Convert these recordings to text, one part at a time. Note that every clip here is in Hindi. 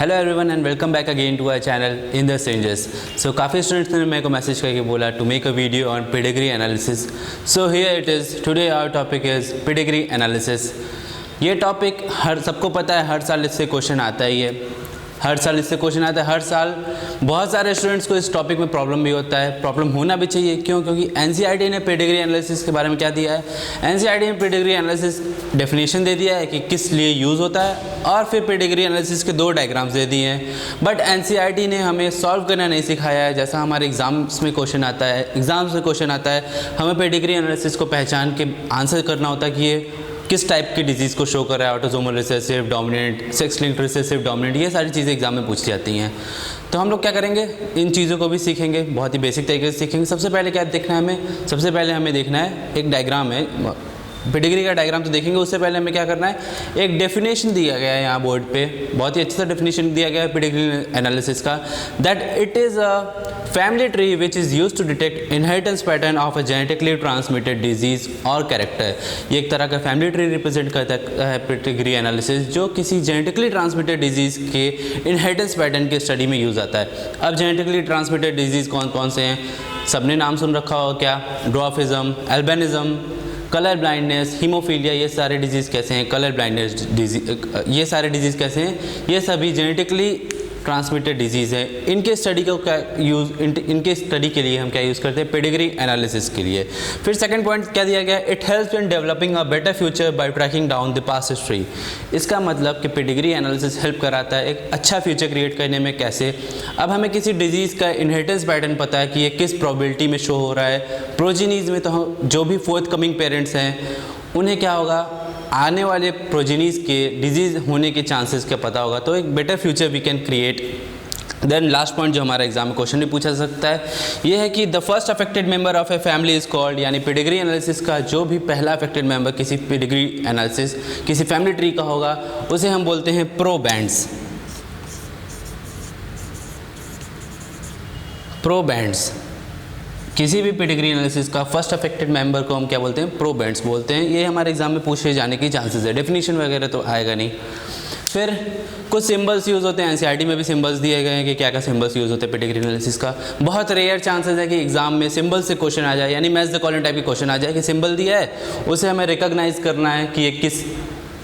Hello everyone and welcome back again to our channel in the strangers. So काफ़ी स्टूडेंट्स ने मेरे को मैसेज करके बोला to make a video on pedigree analysis. So here it is, today our topic is pedigree analysis. ये टॉपिक सबको पता है, हर साल इससे क्वेश्चन आता ही है, हर साल इससे क्वेश्चन आता है। हर साल बहुत सारे स्टूडेंट्स को इस टॉपिक में प्रॉब्लम भी होता है, प्रॉब्लम होना भी चाहिए। क्यों? क्योंकि एनसीईआरटी ने पेडिग्री एनालिसिस के बारे में क्या दिया है, एनसीईआरटी ने पेडिग्री एनालिसिस डेफिनेशन दे दिया है कि किस लिए यूज़ होता है, और फिर पेडिग्री एनालिसिस के 2 डायग्राम्स दे दिए हैं। बट एनसीईआरटी ने हमें सॉल्व करना नहीं सिखाया है। जैसा हमारे एग्जाम्स में क्वेश्चन आता है, हमें पेडिग्री एनालिसिस को पहचान के आंसर करना होता है कि ये किस टाइप की डिजीज़ को शो कर रहा है, autosomal recessive dominant, sex linked recessive dominant, ये सारी चीज़ें एग्जाम में पूछी जाती हैं। तो हम लोग क्या करेंगे, इन चीज़ों को भी सीखेंगे, बहुत ही बेसिक तरीके से सीखेंगे। सबसे पहले क्या देखना है हमें, सबसे पहले हमें देखना है एक डायग्राम है, पेडिग्री का डायग्राम तो देखेंगे। उससे पहले हमें क्या करना है, एक डेफिनेशन दिया गया है यहाँ बोर्ड पे, बहुत ही अच्छे से डेफिनेशन दिया गया है पेडिग्री एनालिसिस का, that it is a family tree which is used to detect inheritance pattern of a genetically transmitted disease और कैरेक्टर। ये एक तरह का फैमिली ट्री रिप्रेजेंट करता है पेडिग्री एनालिसिस, जो किसी जेनेटिकली ट्रांसमिटेड डिजीज़ के इनहेरिटेंस पैटर्न के स्टडी में यूज़ आता है। अब जेनेटिकली ट्रांसमिटेड डिजीज़ कौन कौन से हैं, सबने नाम सुन रखा होगा क्या, dwarfism, albinism, colour blindness, haemophilia, ये सारे डिजीज़ कैसे हैं, कलर ब्लाइंडनेस डिजीज, ये सारे डिजीज़ कैसे हैं, ये सभी जेनेटिकली ट्रांसमिटेड डिजीज़ हैं। इनके स्टडी को क्या यूज़, इनके स्टडी के लिए हम क्या यूज़ करते हैं, पेडिग्री एनालिसिस के लिए। फिर सेकंड पॉइंट क्या दिया गया, it helps in developing a better future by tracking down the past history. इसका मतलब कि पेडिग्री एनालिसिस हेल्प कराता है एक अच्छा फ्यूचर क्रिएट करने में। कैसे? अब हमें किसी डिजीज़ का इनहेरिटेंस पैटर्न पता है कि ये किस प्रोबेबिलिटी में शो हो रहा है, प्रोजेनीज में, तो हम जो भी फोर्थ कमिंग पेरेंट्स हैं उन्हें क्या होगा, आने वाले प्रोजेनीज के डिजीज़ होने के चांसेस का पता होगा, तो एक better future we can create. Then last point जो हमारा एग्जाम में क्वेश्चन भी पूछा जा सकता है, ये है कि the first affected member of a family is called, यानी पेडिग्री एनालिसिस का जो भी पहला अफेक्टेड मेंबर किसी पेडिग्री एनालिसिस किसी फैमिली ट्री का होगा, उसे हम बोलते हैं प्रोबैंड्स। प्रोबैंड्स किसी भी पेडिग्री एनालिसिस का फर्स्ट अफेक्टेड मेंबर को हम क्या बोलते हैं, प्रोबैंड्स बोलते हैं। ये हमारे एग्जाम में पूछे जाने की चांसेस है, डेफिनेशन वगैरह तो आएगा नहीं। फिर कुछ सिंबल्स यूज़ होते हैं, एनसीईआरटी में भी सिंबल्स दिए गए हैं कि क्या क्या सिंबल्स यूज़ होते हैं पेडिग्री एनालिसिस का। बहुत रेयर चांसेस है कि एग्जाम में सिंबल से क्वेश्चन आ जाए, यानी मैच द कॉलम टाइप की क्वेश्चन आ जाए कि सिंबल दिया है, उसे हमें रिकॉग्नाइज करना है कि ये किस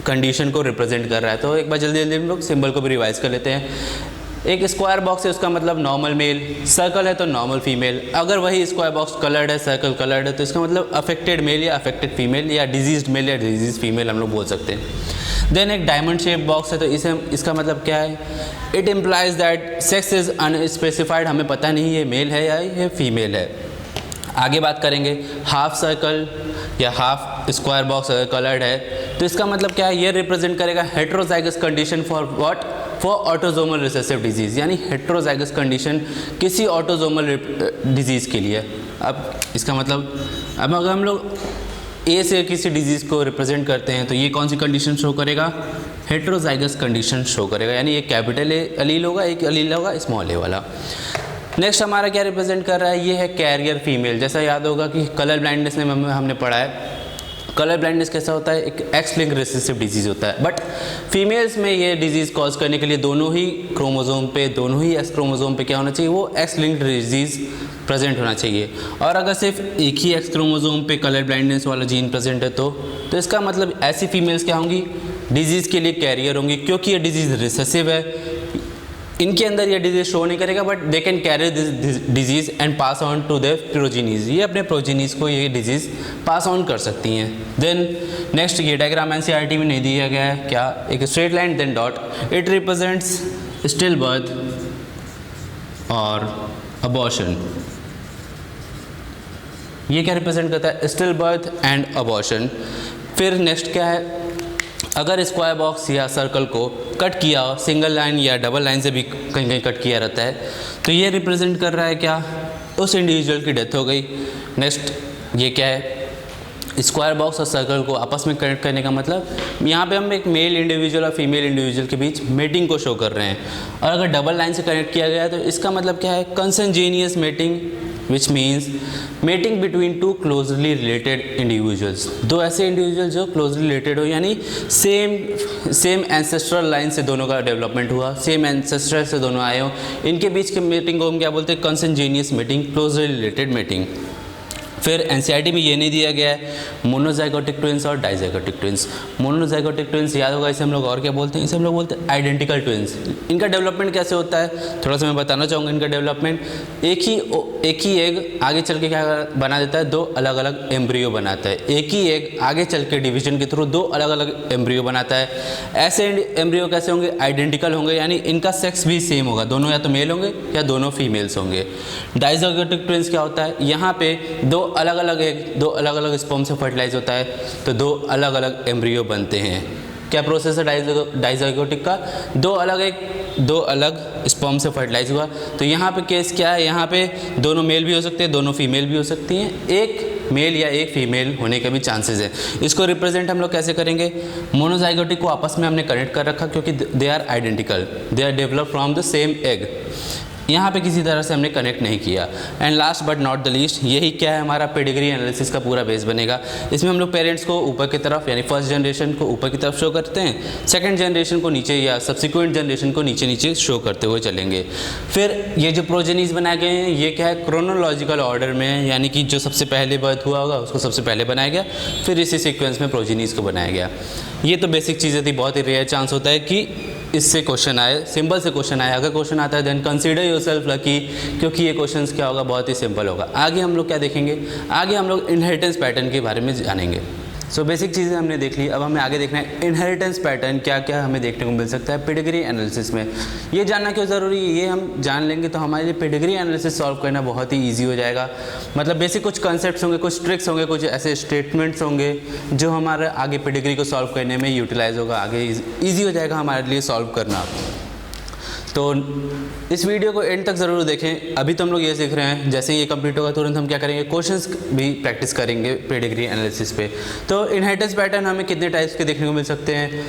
कंडीशन को रिप्रेजेंट कर रहा है। तो एक बार जल्दी जल्दी हम लोग सिंबल को भी रिवाइज कर लेते हैं। एक स्क्वायर बॉक्स है, उसका मतलब नॉर्मल मेल, सर्कल है तो नॉर्मल फीमेल। अगर वही स्क्वायर बॉक्स कलर्ड है, सर्कल कलर्ड है, तो इसका मतलब अफेक्टेड मेल या अफेक्टेड फीमेल, या डिजीज्ड मेल या डिजीज फीमेल हम लोग बोल सकते हैं। देन एक डायमंड शेप बॉक्स है, तो इसका मतलब क्या है, it implies that sex is unspecified, हमें पता नहीं ये मेल है या ये फीमेल है। आगे बात करेंगे, हाफ सर्कल या हाफ स्क्वायर बॉक्स अगर कलर्ड है, तो इसका मतलब क्या है, ये रिप्रेजेंट करेगा heterozygous condition for what, for autosomal recessive disease, यानी हेट्रोजाइगस कंडीशन किसी ऑटोसोमल डिजीज़ के लिए। अब इसका मतलब, अब अगर हम लोग ए से किसी डिजीज़ को रिप्रेजेंट करते हैं तो ये कौन सी कंडीशन शो करेगा, हेट्रोजाइगस कंडीशन शो करेगा, यानी एक कैपिटल ए अलील होगा, एक अलील होगा स्मॉल ए वाला। नेक्स्ट हमारा क्या रिप्रेजेंट कर रहा है, ये है कैरियर फीमेल। जैसा याद होगा कि कलर ब्लाइंडनेस में हमने पढ़ा है, कलर ब्लाइंडनेस कैसा होता है, एक एक्स लिंक्ड रिसेसिव डिजीज़ होता है। बट फीमेल्स में ये डिजीज़ कॉज करने के लिए दोनों ही क्रोमोसोम पे, दोनों ही एक्स क्रोमोसोम पे क्या होना चाहिए, वो एक्स लिंक्ड डिजीज़ प्रेजेंट होना चाहिए। और अगर सिर्फ एक ही एक्स क्रोमोसोम पे कलर ब्लाइंडनेस वाला जीन प्रेजेंट है तो इसका मतलब ऐसी फीमेल्स क्या होंगी, डिजीज़ के लिए कैरियर होंगी, क्योंकि ये डिजीज़ रिसेसिव है। इनके अंदर ये डिजीज़ शो नहीं करेगा, but they can carry this disease and pass on to their progenies, ये अपने प्रोजेनीज को ये डिजीज़ पास ऑन कर सकती हैं। देन नेक्स्ट ये डायग्राम एनसीईआरटी में नहीं दिया गया है, क्या, एक straight line then dot, it represents stillbirth और अबॉर्शन। ये क्या रिप्रेजेंट करता है, स्टिल बर्थ एंड अबॉर्शन। फिर नेक्स्ट क्या है, अगर स्क्वायर बॉक्स या सर्कल को कट किया, सिंगल लाइन या डबल लाइन से भी कहीं कहीं कट किया रहता है, तो ये रिप्रेजेंट कर रहा है क्या, उस इंडिविजुअल की डेथ हो गई। नेक्स्ट ये क्या है, स्क्वायर बॉक्स और सर्कल को आपस में कनेक्ट करने का मतलब यहाँ पे हम एक मेल इंडिविजुअल और फीमेल इंडिविजुअल के बीच मेटिंग को शो कर रहे हैं। और अगर डबल लाइन से कनेक्ट किया गया है तो इसका मतलब क्या है, consanguineous mating, which means mating between two closely related individuals. दो ऐसे इंडिविजुअल जो क्लोजली रिलेटेड हो, यानी सेम एंसेस्ट्रल लाइन से दोनों का डेवलपमेंट हुआ, सेम एंसेस्ट्रल से दोनों आए हो, इनके बीच के मेटिंग को हम क्या बोलते हैं, कंसंजेनियस मेटिंग, क्लोजली रिलेटेड मेटिंग। फिर एनसीईआरटी में ये नहीं दिया गया है मोनोजाइगोटिक ट्विंस और डाइजाइगोटिक ट्विंस। मोनोजाइगोटिक ट्विंस याद होगा, इसे हम लोग और क्या बोलते हैं, इसे हम लोग बोलते हैं आइडेंटिकल ट्विंस। इनका डेवलपमेंट कैसे होता है थोड़ा सा मैं बताना चाहूँगा। इनका डेवलपमेंट एक ही एग आगे चल के क्या बना देता है, दो अलग अलग एम्ब्रियो बनाता है। एक ही एग आगे चल के डिवीजन के थ्रू दो अलग अलग एम्ब्रियो बनाता है। ऐसे एम्ब्रियो कैसे होंगे, आइडेंटिकल होंगे, यानी इनका सेक्स भी सेम होगा, दोनों या तो मेल होंगे या दोनों फीमेल्स होंगे। डाइजाइगोटिक ट्विंस क्या होता है, यहाँ पे दो अलग अलग एग, दो अलग अलग स्पर्म से फर्टिलाइज होता है तो दो अलग अलग एम्ब्रियो बनते हैं। क्या प्रोसेस है डाइजाइगोटिक का, दो अलग स्पर्म से फर्टिलाइज हुआ। तो यहाँ पे केस क्या है, यहाँ पे दोनों मेल भी हो सकते हैं, दोनों फीमेल भी हो सकती हैं, एक मेल या एक फीमेल होने के भी चांसेस है। इसको रिप्रेजेंट हम लोग कैसे करेंगे, मोनोजाइगोटिक को आपस में हमने कनेक्ट कर रखा क्योंकि they are identical, they are develop from the same egg. यहाँ पे किसी तरह से हमने कनेक्ट नहीं किया। And last but not the least, यही क्या है, हमारा पेडिग्री एनालिसिस का पूरा बेस बनेगा। इसमें हम लोग पेरेंट्स को ऊपर की तरफ यानी फर्स्ट जनरेशन को ऊपर की तरफ शो करते हैं, सेकंड जनरेशन को नीचे या सब्सिक्वेंट जनरेशन को नीचे नीचे शो करते हुए चलेंगे। फिर ये जो प्रोजेनीज बनाए गए हैं ये क्या है, क्रोनोलॉजिकल ऑर्डर में, यानी कि जो सबसे पहले बर्थ हुआ होगा उसको सबसे पहले बनाया गया, फिर इसी सीक्वेंस में प्रोजेनीज को बनाया गया। ये तो बेसिक चीज़ें थी, बहुत ही रेयर चांस होता है कि इससे क्वेश्चन आए, सिंपल से क्वेश्चन आए। अगर क्वेश्चन आता है देन कंसीडर योरसेल्फ लकी, क्योंकि ये क्वेश्चन क्या होगा, बहुत ही सिंपल होगा। आगे हम लोग क्या देखेंगे, आगे हम लोग इनहेरिटेंस पैटर्न के बारे में जानेंगे। सो बेसिक चीज़ें हमने देख ली, अब हमें आगे देखना है इनहेरिटेंस पैटर्न क्या क्या हमें देखने को मिल सकता है पेडिग्री एनालिसिस में। ये जानना क्यों ज़रूरी है, ये हम जान लेंगे तो हमारे लिए पेडिग्री एनालिसिस सॉल्व करना बहुत ही ईजी हो जाएगा। मतलब बेसिक कुछ कॉन्सेप्ट्स होंगे, कुछ ट्रिक्स होंगे, कुछ ऐसे स्टेटमेंट्स होंगे जो हमारे आगे पेडिग्री को सॉल्व करने में यूटिलाइज होगा, आगे ईजी हो जाएगा हमारे लिए सॉल्व करना। तो इस वीडियो को एंड तक ज़रूर देखें। अभी तो हम लोग ये सीख रहे हैं, जैसे ही ये कंप्लीट होगा तुरंत हम क्या करेंगे, क्वेश्चंस भी प्रैक्टिस करेंगे पेडिग्री एनालिसिस पे। तो इनहेरिटेंस पैटर्न हमें कितने टाइप्स के देखने को मिल सकते हैं,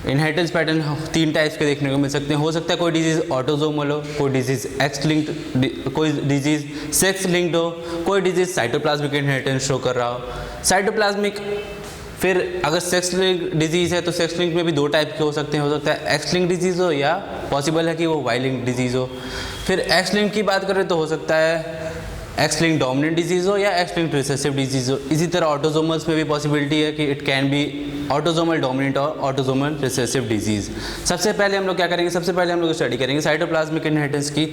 इनहेरिटेंस पैटर्न 3 टाइप्स के देखने को मिल सकते हैं। हो सकता है कोई डिजीज़ ऑटोजोमल हो, कोई डिजीज़ एक्स लिंक्ड, कोई डिजीज़ सेक्स लिंक्ड हो, कोई डिजीज़ साइटोप्लाज्मिक इनहेरिटेंस शो कर रहा हो। साइटोप्लाज्मिक, फिर अगर सेक्स लिंक डिजीज़ है तो सेक्स लिंक में भी 2 टाइप के हो सकते हैं, हो सकता है एक्स लिंक डिजीज़ हो या पॉसिबल है कि वो वाई लिंक डिजीज़ हो। फिर एक्स लिंक की बात करें तो हो सकता है एक्स लिंक डोमिनेंट डिजीज़ हो या एक्स लिंक रिसेसिव डिजीज़ हो। इसी तरह ऑटोजोमल्स में भी पॉसिबिलिटी है कि it can be autosomal dominant और ऑटोजोमल रिसेसिव डिजीज़। सबसे पहले हम लोग क्या करेंगे, सबसे पहले हम लोग स्टडी करेंगे साइटोप्लाज्मिक इनहेरिटेंस की,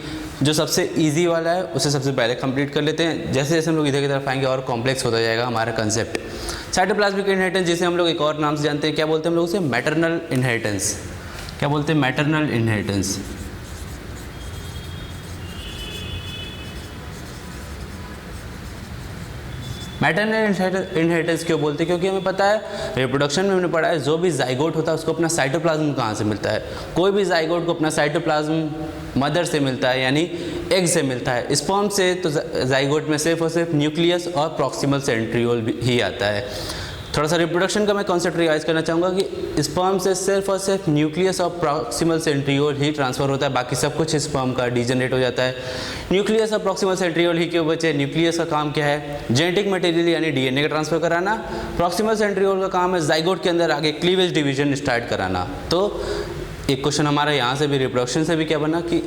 जो सबसे ईजी वाला है उसे सबसे पहले कंप्लीट कर लेते हैं। जैसे जैसे हम लोग इधर की तरफ आएंगे और कॉम्प्लेक्स होता जाएगा हमारा कंसेप्ट। साइटोप्लाज्मिक इनहेरिटेंस जिसे हम लोग एक और नाम से जानते हैं, क्या बोलते हैं हम लोग उसे, मैटरनल इनहेरिटेंस। क्या बोलते हैं, मैटरनल इनहेरिटेंस। मैटरनल इनहेरिटेंस क्यों बोलते हैं, क्योंकि हमें पता है रिप्रोडक्शन में हमने पढ़ा है जो भी जाइगोट होता है उसको अपना साइटोप्लाज्म कहाँ से मिलता है। कोई भी जाइगोट को अपना साइटोप्लाज्म मदर से मिलता है, यानी एग से मिलता है। स्पर्म से तो जाइगोट में सिर्फ और सिर्फ न्यूक्लियस और प्रॉक्सिमल सेंट्रियोल ही आता है। थोड़ा सा रिप्रोडक्शन का मैं कॉन्सेप्ट रिवाइज करना चाहूँगा कि स्पर्म से सिर्फ और सिर्फ न्यूक्लियस और प्रॉक्सिमल सेंट्रियोल ही ट्रांसफ़र होता है, बाकी सब कुछ स्पर्म का डीजनरेट हो जाता है। न्यूक्लियस और प्रॉक्सिमल सेंट्रियोल ही क्यों बचे, न्यूक्लियस का काम क्या है, जेनेटिक मटेरियल यानी डीएनए का ट्रांसफ़र कराना। प्रॉक्सिमल सेंट्रियोल का काम है जाइगोट के अंदर आगे क्लीवेज डिवीजन स्टार्ट कराना। तो एक क्वेश्चन हमारा यहाँ से भी रिप्रोडक्शन से भी क्या बना कि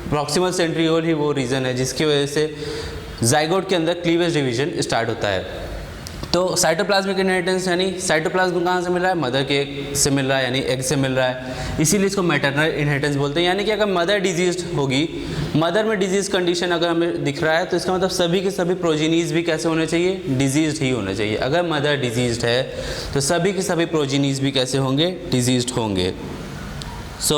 प्रॉक्सिमल सेंट्रियोल ही वो रीज़न है जिसकी वजह से जाइगोट के अंदर क्लीवेज डिवीजन स्टार्ट होता है। तो साइटोप्लाज्मिक इनहेरिटेंस यानी साइटोप्लाज्म कहाँ से मिल रहा है, मदर के एग से मिल रहा है, यानी एग से मिल रहा है, इसीलिए इसको मैटरनल इनहेरिटेंस बोलते हैं। यानी कि अगर मदर डिजीज होगी, मदर में डिजीज कंडीशन अगर हमें दिख रहा है तो इसका मतलब सभी के सभी प्रोजीनीज भी कैसे होने चाहिए, डिजीज्ड ही होने चाहिए। अगर मदर डिजीज्ड है तो सभी के सभी प्रोजीनीज भी कैसे होंगे, डिजीज्ड होंगे। So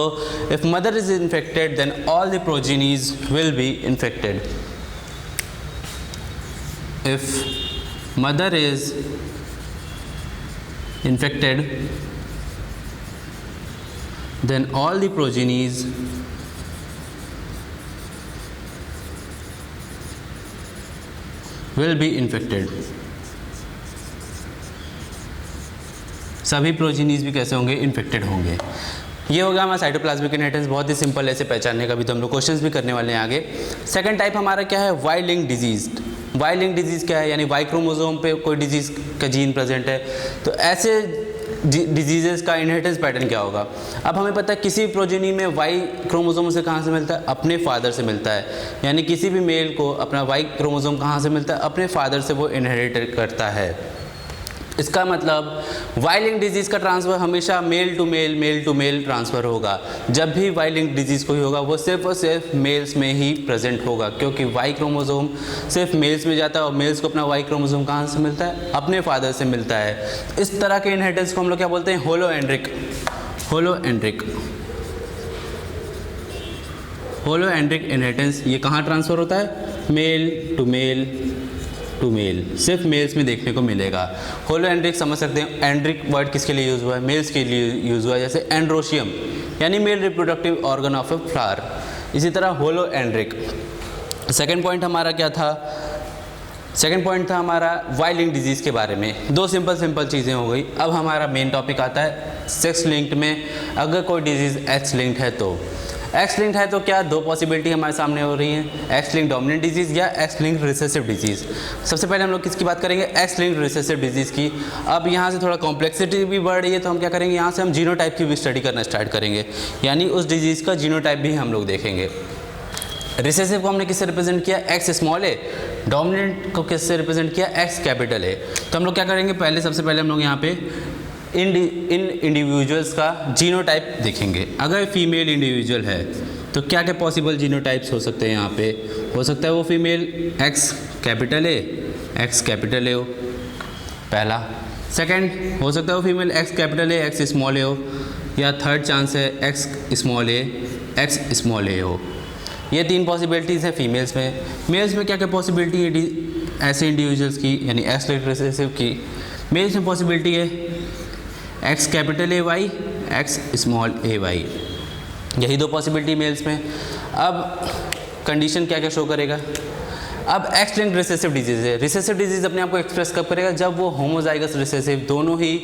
if mother is infected then all the progenies will be infected. If mother is infected then all the progenies will be infected. सभी प्रोजीनीज भी कैसे होंगे, इन्फेक्टेड होंगे। ये हो गया हमारा साइटोप्लाज्मिक इनहेरिटेंस, बहुत ही सिंपल ऐसे पहचानने का, भी तो हम लोग क्वेश्चंस भी करने वाले हैं आगे। सेकंड टाइप हमारा क्या है, Y link disease. Y link disease क्या है, यानी वाई क्रोमोसोम पे कोई डिजीज़ का जीन प्रेजेंट है, तो ऐसे डिजीज़ का इनहेरिटेंस पैटर्न क्या होगा। अब हमें पता है किसी भी प्रोजेनी में वाई क्रोमोसोम से कहाँ से मिलता है, अपने फादर से मिलता है। यानी किसी भी मेल को अपना वाई क्रोमोसोम कहाँ से मिलता है, अपने फादर से वो इनहेरिट करता है। इसका मतलब वाई लिंक डिजीज़ का ट्रांसफ़र हमेशा मेल टू मेल ट्रांसफ़र होगा। जब भी वाई लिंक डिजीज़ कोई होगा वो सिर्फ और सिर्फ मेल्स में ही प्रेजेंट होगा, क्योंकि वाई क्रोमोसोम सिर्फ मेल्स में जाता है और मेल्स को अपना वाई क्रोमोसोम कहाँ से मिलता है, अपने फादर से मिलता है। इस तरह के इनहेरिटेंस को हम लोग क्या बोलते हैं, होलोएंड्रिक। होलोएंड्रिक इनहेरिटेंस ये कहाँ ट्रांसफ़र होता है, मेल टू मेल, सिर्फ मेल्स में देखने को मिलेगा। होलोएंड्रिक समझ सकते हैं, एंड्रिक वर्ड किसके लिए यूज़ हुआ है, मेल्स के लिए यूज़ हुआ है, जैसे एंड्रोशियम यानी male reproductive organ of a flower. इसी तरह होलोएंड्रिक। सेकंड पॉइंट हमारा क्या था, सेकंड पॉइंट था हमारा वाई लिंक डिजीज़ के बारे में। दो सिंपल चीज़ें हो गई। अब हमारा मेन टॉपिक आता है सेक्स लिंक्ड में। अगर कोई डिजीज़ एक्स लिंक्ड है तो एक्स लिंक्ड है तो क्या दो पॉसिबिलिटी हमारे सामने हो रही हैं, एक्स लिंक्ड डोमिनेंट डिजीज़ या एक्स लिंक्ड रिसेसिव डिजीज़। सबसे पहले हम लोग किसकी बात करेंगे, एक्स लिंक्ड रिसेसिव डिजीज़ की। अब यहाँ से थोड़ा कॉम्प्लेक्सिटी भी बढ़ रही है, तो हम क्या करेंगे, यहाँ से हम जीनोटाइप की भी स्टडी करना स्टार्ट करेंगे, यानी उस डिजीज़ का जीनोटाइप भी हम लोग देखेंगे। रिसेसिव को हमने किससे रिप्रेजेंट किया, एक्स स्मॉल ए। डोमिनेंट को किससे रिप्रेजेंट किया, एक्स कैपिटल ए। तो हम लोग क्या करेंगे, सबसे पहले हम लोग यहाँ पे इन इंडिविजुअल्स का जीनोटाइप देखेंगे। अगर फीमेल इंडिविजुअल है तो क्या क्या पॉसिबल जीनोटाइप्स हो सकते हैं। यहाँ पे हो सकता है वो फीमेल एक्स कैपिटल ए हो, पहला। सेकंड हो सकता है वो female X capital A X small A हो, या थर्ड चांस है एक्स स्मॉल ए हो। ये तीन पॉसिबिलिटीज़ है फीमेल्स में। मेल्स में क्या क्या पॉसिबिलिटी है ऐसे इंडिविजुअल्स की, यानी एक्स लिंक्ड रिसेसिव की। मेल्स में पॉसिबिलिटी है X capital A Y, X small a Y, यही दो पॉसिबिलिटी मेल्स में। अब कंडीशन क्या क्या शो करेगा। अब एक्स लिंक्ड रिसेसिव डिजीज़ है। रिसेसिव डिजीज़ अपने आप को एक्सप्रेस कब करेगा, जब वो होमोजाइगस रिसेसिव दोनों ही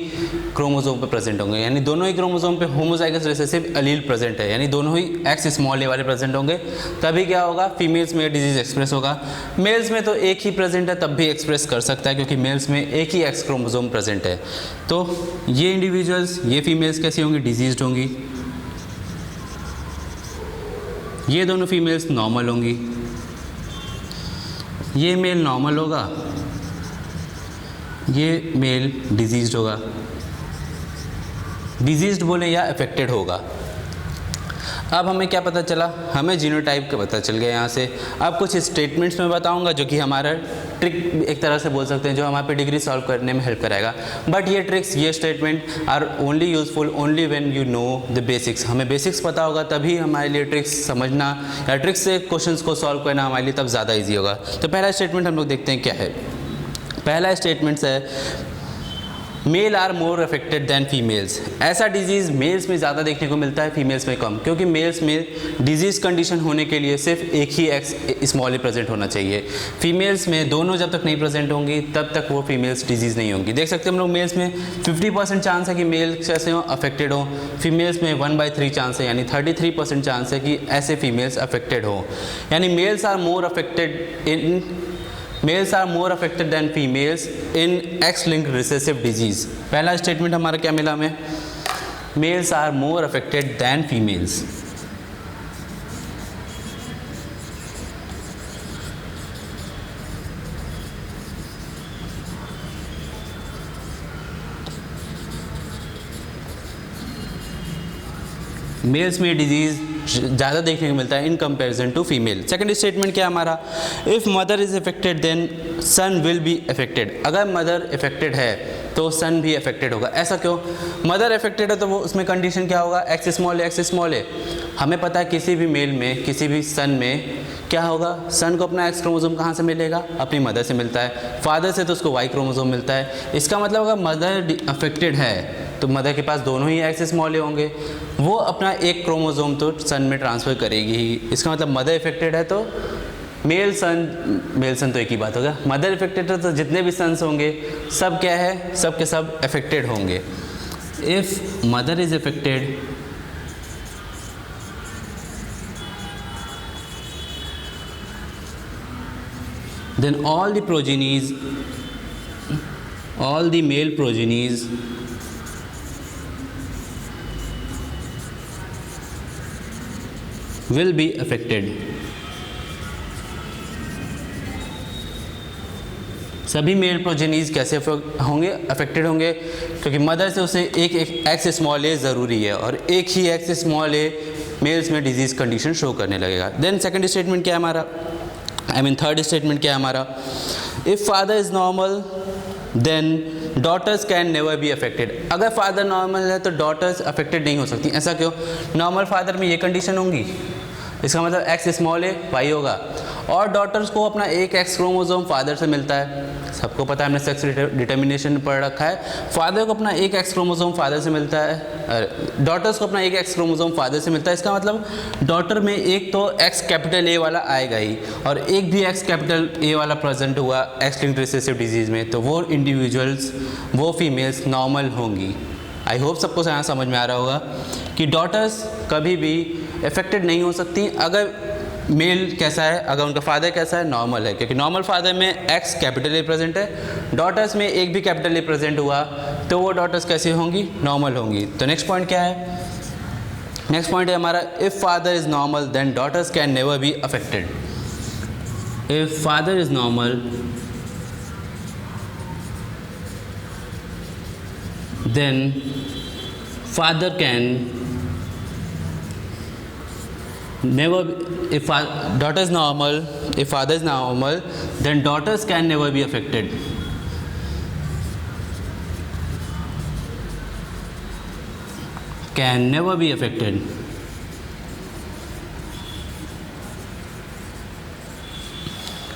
क्रोमोसोम पे प्रेजेंट होंगे, यानी दोनों ही क्रोमोसोम पे होमोजाइगस रिसेसिव एलील प्रेजेंट है, यानी दोनों ही एक्स स्मॉल ए वाले प्रेजेंट होंगे, तभी क्या होगा, फीमेल्स में डिजीज़ एक्सप्रेस होगा। मेल्स में तो एक ही प्रेजेंट है तब भी एक्सप्रेस कर सकता है, क्योंकि मेल्स में एक ही एक्स क्रोमोसोम प्रेजेंट है। तो ये इंडिविजुअल्स, ये फीमेल्स कैसी होंगी, डिजीज्ड होंगी। ये दोनों फीमेल्स नॉर्मल होंगी, ये मेल नॉर्मल होगा, ये मेल डिजीज्ड होगा। डिजीज्ड बोले या अफेक्टेड होगा। अब हमें क्या पता चला, हमें जीनोटाइप का पता चल गया यहाँ से। अब कुछ स्टेटमेंट्स में बताऊँगा जो कि हमारा ट्रिक एक तरह से बोल सकते हैं, जो हमारे पे डिग्री सॉल्व करने में हेल्प कराएगा। बट ये ट्रिक्स, ये statement are only useful only when you know the basics. हमें बेसिक्स पता होगा तभी हमारे लिए ट्रिक्स समझना या ट्रिक्स से क्वेश्चंस को सॉल्व करना हमारे लिए तब ज़्यादा ईजी होगा। तो पहला स्टेटमेंट हम लोग देखते हैं क्या है। पहला स्टेटमेंट है male are more affected than females. ऐसा डिजीज़ मेल्स में ज़्यादा देखने को मिलता है, फीमेल्स में कम, क्योंकि मेल्स में डिजीज़ कंडीशन होने के लिए सिर्फ एक ही एक्स स्मॉल ए प्रेजेंट होना चाहिए। फीमेल्स में दोनों जब तक नहीं प्रेजेंट होंगी तब तक वो फीमेल्स डिजीज़ नहीं होंगी। देख सकते हैं हम लोग मेल्स में 50% चांस है कि मेल्स ऐसे हों अफेक्टेड हों, फीमेल्स में 1/3 चांस है, यानी 33% चांस है कि ऐसे फीमेल्स अफेक्टेड हों। यानी males are more affected than females in X linked recessive disease. पहला स्टेटमेंट हमारा क्या मिला हमें, males are more affected than females. Males में डिजीज़ ज़्यादा देखने को मिलता है in comparison to female. Second statement क्या हमारा, if mother is affected then son will be affected. अगर मदर अफेक्टेड है तो सन भी अफेक्टेड होगा। ऐसा क्यों, मदर अफेक्टेड है तो वो उसमें कंडीशन क्या होगा, एक्स स्मॉल ए। हमें पता है किसी भी मेल में, किसी भी सन में क्या होगा, सन को अपना एक्स क्रोमोसोम कहाँ से मिलेगा, अपनी मदर से मिलता है। फादर से तो उसको वाई क्रोमोसोम मिलता है। इसका मतलब अगर मदर अफेक्टेड है तो मदर के पास दोनों ही एक्स स्मॉल ए होंगे, वो अपना एक क्रोमोसोम तो सन में ट्रांसफ़र करेगी ही। इसका मतलब मदर अफेक्टेड है तो मेल सन तो एक ही बात होगा। मदर अफेक्टेड है तो जितने भी सन्स होंगे सब क्या है, सब के सब अफेक्टेड होंगे। if mother is affected, then all the male progenies will be affected. सभी मेल प्रोजेनीज कैसे होंगे, अफेक्टेड होंगे, क्योंकि मदर से उसे एक एक्स स्मॉल ए ज़रूरी है और एक ही एक्स स्मॉल ए मेल्स में डिजीज़ कंडीशन शो करने लगेगा. देन सेकंड स्टेटमेंट क्या है हमारा, थर्ड स्टेटमेंट क्या है हमारा, if father is normal then daughters can never be affected. अगर फादर नॉर्मल है तो डॉटर्स अफेक्टेड नहीं हो सकती. ऐसा क्यों? नॉर्मल फादर में ये कंडीशन होंगी, इसका मतलब एक्स स्मॉल ए वाई होगा, और डॉटर्स को अपना एक एक्स क्रोमोसोम फादर से मिलता है. सबको पता है, हमने सेक्स डिटर्मिनेशन पढ़ रखा है. फादर को अपना एक एक्स क्रोमोसोम फादर से मिलता है, डॉटर्स को अपना एक एक्स क्रोमोसोम फादर से मिलता है. इसका मतलब डॉटर में एक तो एक्स कैपिटल ए वाला आएगा ही, और एक भी एक्स कैपिटल ए वाला प्रेजेंट हुआ एक्स लिंक्ड रिसेसिव डिजीज़ में, तो वो इंडिविजुअल्स, वो फीमेल्स नॉर्मल होंगी. आई होप सबको यहाँ समझ में आ रहा होगा कि डॉटर्स कभी भी अफेक्टेड नहीं हो सकती अगर मेल कैसा है, अगर उनका फादर कैसा है, नॉर्मल है, क्योंकि नॉर्मल फादर में एक्स कैपिटल ए प्रेजेंट है. डॉटर्स में एक भी कैपिटल ए प्रेजेंट हुआ तो वो डॉटर्स कैसी होंगी, नॉर्मल होंगी. तो नेक्स्ट पॉइंट क्या है, नेक्स्ट पॉइंट है हमारा, if father is normal then daughters can never be affected. If father is normal then father can never, if daughter is normal, if father is normal, then daughters can never be affected. Can never be affected.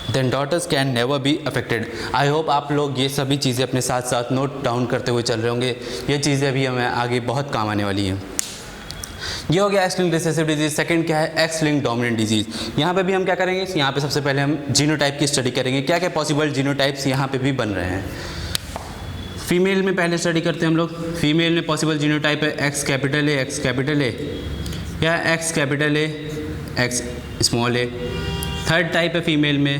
Then daughters can never be affected. I hope आप लोग ये सभी चीज़ें अपने साथ साथ नोट डाउन करते हुए चल रहे होंगे. ये चीज़ें भी हमें आगे बहुत काम आने वाली हैं. ये हो गया x linked recessive disease. Second क्या है, एक्स लिंक्ड डोमिनेंट डिजीज़. यहाँ पे भी हम क्या करेंगे, यहाँ पे सबसे पहले हम जीनोटाइप की स्टडी करेंगे, क्या क्या पॉसिबल जीनोटाइप्स यहाँ पे भी बन रहे हैं. फीमेल में पहले स्टडी करते हैं हम लोग. फीमेल में पॉसिबल जीनोटाइप है एक्स कैपिटल ए या X capital A X small A. Third type है फीमेल में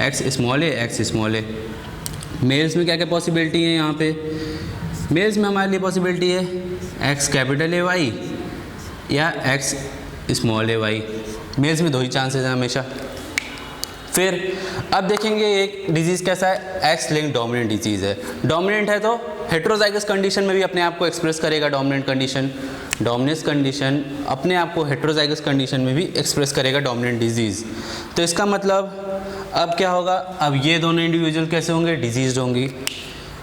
एक्स स्मॉल ए. मेल्स में क्या क्या पॉसिबिलिटी है, यहाँ पे मेल्स में हमारे लिए पॉसिबिलिटी है एक्स कैपिटल ए वाई या x small a Y. Mails में दो ही चांसेस हैं हमेशा. फिर अब देखेंगे एक डिजीज़ कैसा है, एक्स लिंक्ड डोमिनेंट डिजीज़ है. डोमिनेंट है तो हेट्रोजाइगस कंडीशन में भी अपने आप को एक्सप्रेस करेगा. डोमिनेंस कंडीशन अपने आप को हेट्रोजाइगस कंडीशन में भी एक्सप्रेस करेगा डोमिनेंट डिजीज़. तो इसका मतलब अब क्या होगा, अब ये दोनों इंडिविजुअल कैसे होंगे, डिजीज़ड होंगी.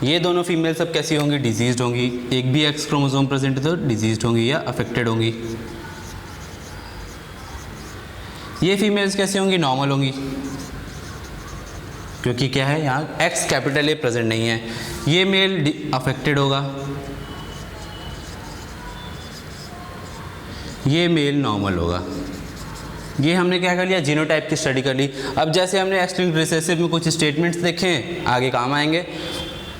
ये दोनों फीमेल सब कैसी होंगी, डिजीज़ड होंगी. एक भी एक्स क्रोमोसोम प्रेजेंट है तो डिजीज़ड होंगी या अफेक्टेड होंगी. ये फीमेल्स कैसे होंगी, नॉर्मल होंगी, क्योंकि क्या है यहाँ एक्स कैपिटल ए प्रेजेंट नहीं है. ये मेल अफेक्टेड होगा, ये मेल नॉर्मल होगा. ये हमने क्या कर लिया, जीनोटाइप की स्टडी कर ली. अब जैसे हमने एक्स लिंक्ड रिसेसिव में कुछ स्टेटमेंट्स देखे, आगे काम आएंगे.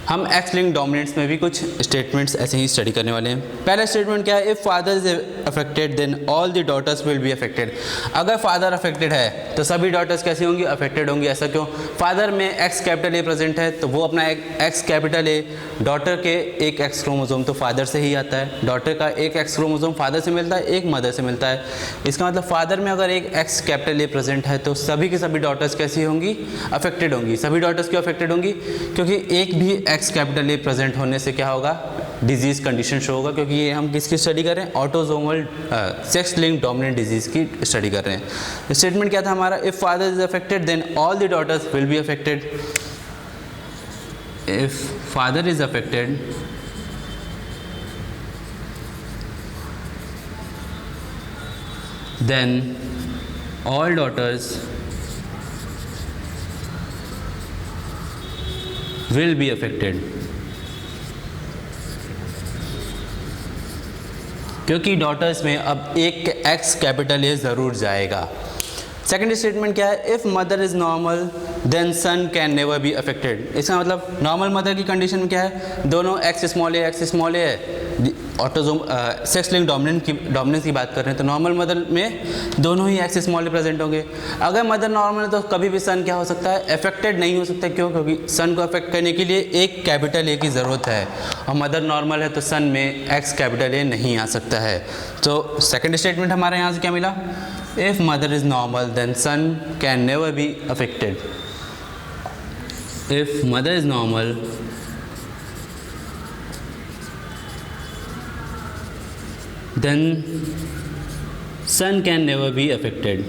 हम एक्स लिंक्ड डोमिनेंट्स में भी कुछ स्टेटमेंट्स ऐसे ही स्टडी करने वाले हैं. पहला स्टेटमेंट क्या है, if father is affected then all the daughters will be affected. अगर फादर अफेक्टेड है तो सभी डॉटर्स कैसी होंगी, अफेक्टेड होंगी. ऐसा क्यों, फादर में एक्स कैपिटल ए प्रेजेंट है तो वो अपना एक एक्स कैपिटल ए, डॉटर के एक एक्स क्रोमोसोम तो फादर से ही आता है. डॉटर का एक एक्स क्रोमोसोम फादर से मिलता है, एक मदर से मिलता है. इसका मतलब फादर में अगर एक एक्स कैपिटल ए प्रेजेंट है तो सभी की सभी डॉटर्स कैसी होंगी, अफेक्टेड होंगी. सभी डॉटर्स क्यों अफेक्टेड होंगी, क्योंकि एक भी एक्स कैपिटल ए प्रेजेंट होने से क्या होगा, डिजीज़ कंडीशन शो होगा. क्योंकि ये हम किसकी स्टडी कर रहे हैं, autosomal sex linked dominant disease की स्टडी कर रहे हैं. स्टेटमेंट क्या था हमारा, if father is affected then all the daughters will be affected. If father is affected then all daughters will be affected. क्योंकि डॉटर्स में अब एक एक्स कैपिटल ए ज़रूर जाएगा. सेकेंड स्टेटमेंट क्या है, if mother is normal then son can never be affected. इसका मतलब नॉर्मल मदर की कंडीशन क्या है, दोनों एक्स स्मॉल ए है, ऑटोजोम सेक्स लिंक डोमिनेंस की बात कर रहे हैं तो नॉर्मल मदर में दोनों ही एक्स स्मॉल प्रेजेंट होंगे। अगर मदर नॉर्मल है तो कभी भी सन क्या हो सकता है, अफेक्टेड नहीं हो सकता। क्यों? क्योंकि सन को अफेक्ट करने के लिए एक कैपिटल ए की ज़रूरत है और मदर नॉर्मल है तो सन में एक्स कैपिटल ए नहीं आ सकता है। तो सेकेंड स्टेटमेंट हमारे यहाँ से क्या मिला, if mother is normal then son can never be affected. If mother is normal then sun can never be affected.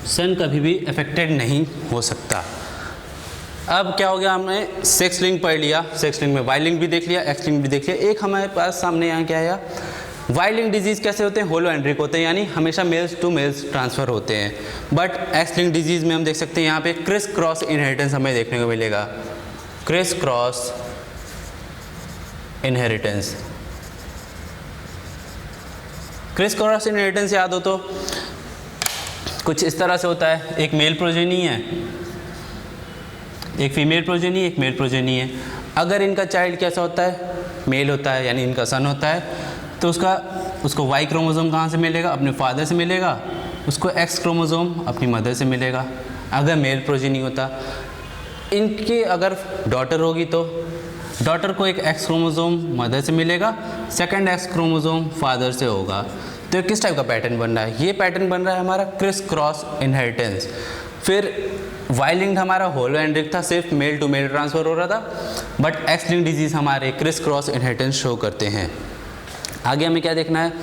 Son कभी भी अफेक्टेड नहीं हो सकता। अब क्या हो गया, हमने सेक्स लिंक पढ़ लिया, सेक्स लिंक में वाई लिंक भी देख लिया, एक्स लिंक भी देख लिया। एक हमारे पास सामने यहाँ क्या आया, वाई लिंक डिजीज़ कैसे होते हैं, होलो एंड्रिक होते हैं, यानी हमेशा मेल्स टू मेल्स ट्रांसफ़र होते हैं। बट एक्स लिंक डिजीज़ में हम देख सकते हैं यहाँ पे क्रिस क्रॉस इनहेरिटेंस हमें देखने को मिलेगा, criss cross inheritance. Criss cross inheritance याद हो तो कुछ इस तरह से होता है, एक मेल प्रोजेनी है, एक फीमेल प्रोजेनी, एक मेल प्रोजेनी है। अगर इनका चाइल्ड कैसा होता है, मेल होता है, यानी इनका सन होता है, तो उसको वाई क्रोमोसोम कहाँ से मिलेगा, अपने फादर से मिलेगा। उसको एक्स क्रोमोसोम अपनी मदर से मिलेगा। अगर मेल प्रोजेनी होता, इनकी अगर डॉटर होगी तो डॉटर को एक एक्स क्रोमोसोम मदर से मिलेगा, सेकंड एक्स क्रोमोसोम फादर से होगा। तो किस टाइप का पैटर्न बन रहा है, ये पैटर्न बन रहा है हमारा क्रिस क्रॉस इनहेरिटेंस। फिर वाई लिंक्ड हमारा होलो एंड्रिक था, सिर्फ मेल टू मेल ट्रांसफ़र हो रहा था। बट एक्स लिंक्ड डिजीज़ हमारे क्रिस क्रॉस इनहेरिटेंस शो करते हैं। आगे हमें क्या देखना है,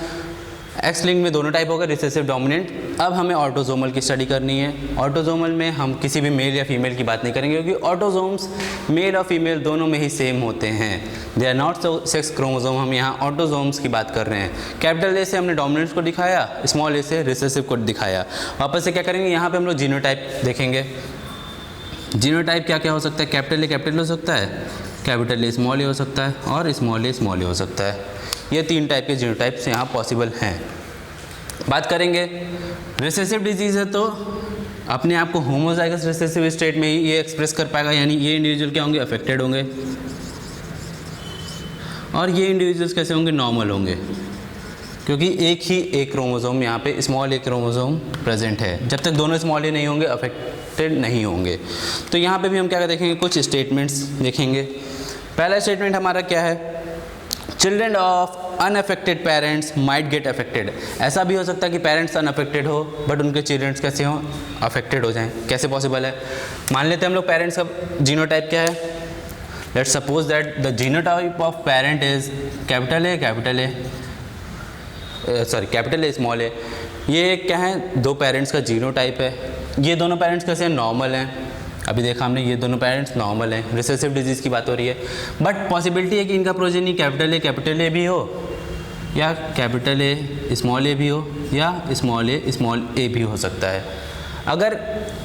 एक्स लिंक में दोनों टाइप होगा, रिसेसिव डोमिनेंट। अब हमें ऑटोजोमल की स्टडी करनी है। ऑटोजोमल में हम किसी भी मेल या फीमेल की बात नहीं करेंगे, क्योंकि ऑटोजोम्स मेल और फीमेल दोनों में ही सेम होते हैं। They are not sex chromosome, हम यहाँ ऑटोजोम्स की बात कर रहे हैं। कैपिटल ए से हमने डोमिनेंस को दिखाया, स्मॉल ए से रिसेसिव को दिखाया। वापस से क्या करेंगे, यहाँ पर हम लोग जीनोटाइप देखेंगे। जीनोटाइप क्या क्या हो सकता है, कैपिटल ए कैपिटल हो सकता है, कैपिटल ए स्मॉल ए हो सकता है, और स्मॉल ए हो सकता है। ये तीन टाइप के जीनोटाइप्स यहाँ पॉसिबल हैं। बात करेंगे रिसेसिव डिजीज़ है तो अपने आप को होमोजाइगस रिसेसिव स्टेट में ही ये एक्सप्रेस कर पाएगा, यानी ये इंडिविजुअल क्या होंगे, अफेक्टेड होंगे। और ये इंडिविजुअल्स कैसे होंगे, नॉर्मल होंगे, क्योंकि एक ही एक क्रोमोसोम यहाँ पे स्मॉल ए क्रोमोसोम प्रेजेंट है। जब तक दोनों स्मॉल ए नहीं होंगे अफेक्टेड नहीं होंगे। तो यहाँ पे भी हम क्या देखेंगे, कुछ स्टेटमेंट्स देखेंगे। पहला स्टेटमेंट हमारा क्या है, children of unaffected parents might get affected. ऐसा भी हो सकता है कि पेरेंट्स अनअफेक्टेड हो बट उनके चिल्ड्रेंस कैसे हों, अफेक्टेड हो जाएं। कैसे पॉसिबल है, मान लेते हैं हम लोग पेरेंट्स का जीनोटाइप क्या है। Let's suppose that the genotype of parent is capital A small A. ये क्या है, दो पेरेंट्स का जीनोटाइप है। ये दोनों पेरेंट्स कैसे हैं, नॉर्मल हैं। अभी देखा हमने, ये दोनों पेरेंट्स नॉर्मल हैं। रिसेसिव डिजीज़ की बात हो रही है, बट पॉसिबिलिटी है कि इनका प्रोजेनी कैपिटल ए भी हो, या कैपिटल ए स्मॉल ए भी हो, या स्मॉल ए भी हो सकता है। अगर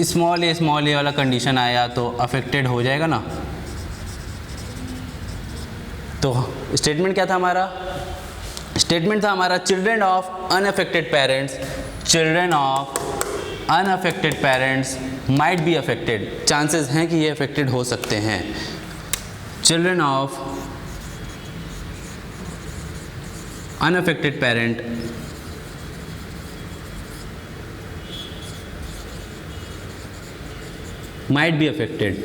स्मॉल ए वाला कंडीशन आया तो अफेक्टेड हो जाएगा ना। तो स्टेटमेंट क्या था हमारा, स्टेटमेंट था हमारा children of unaffected parents might be affected. Chances हैं कि ये अफेक्टेड हो सकते हैं। Children of unaffected parent might be affected.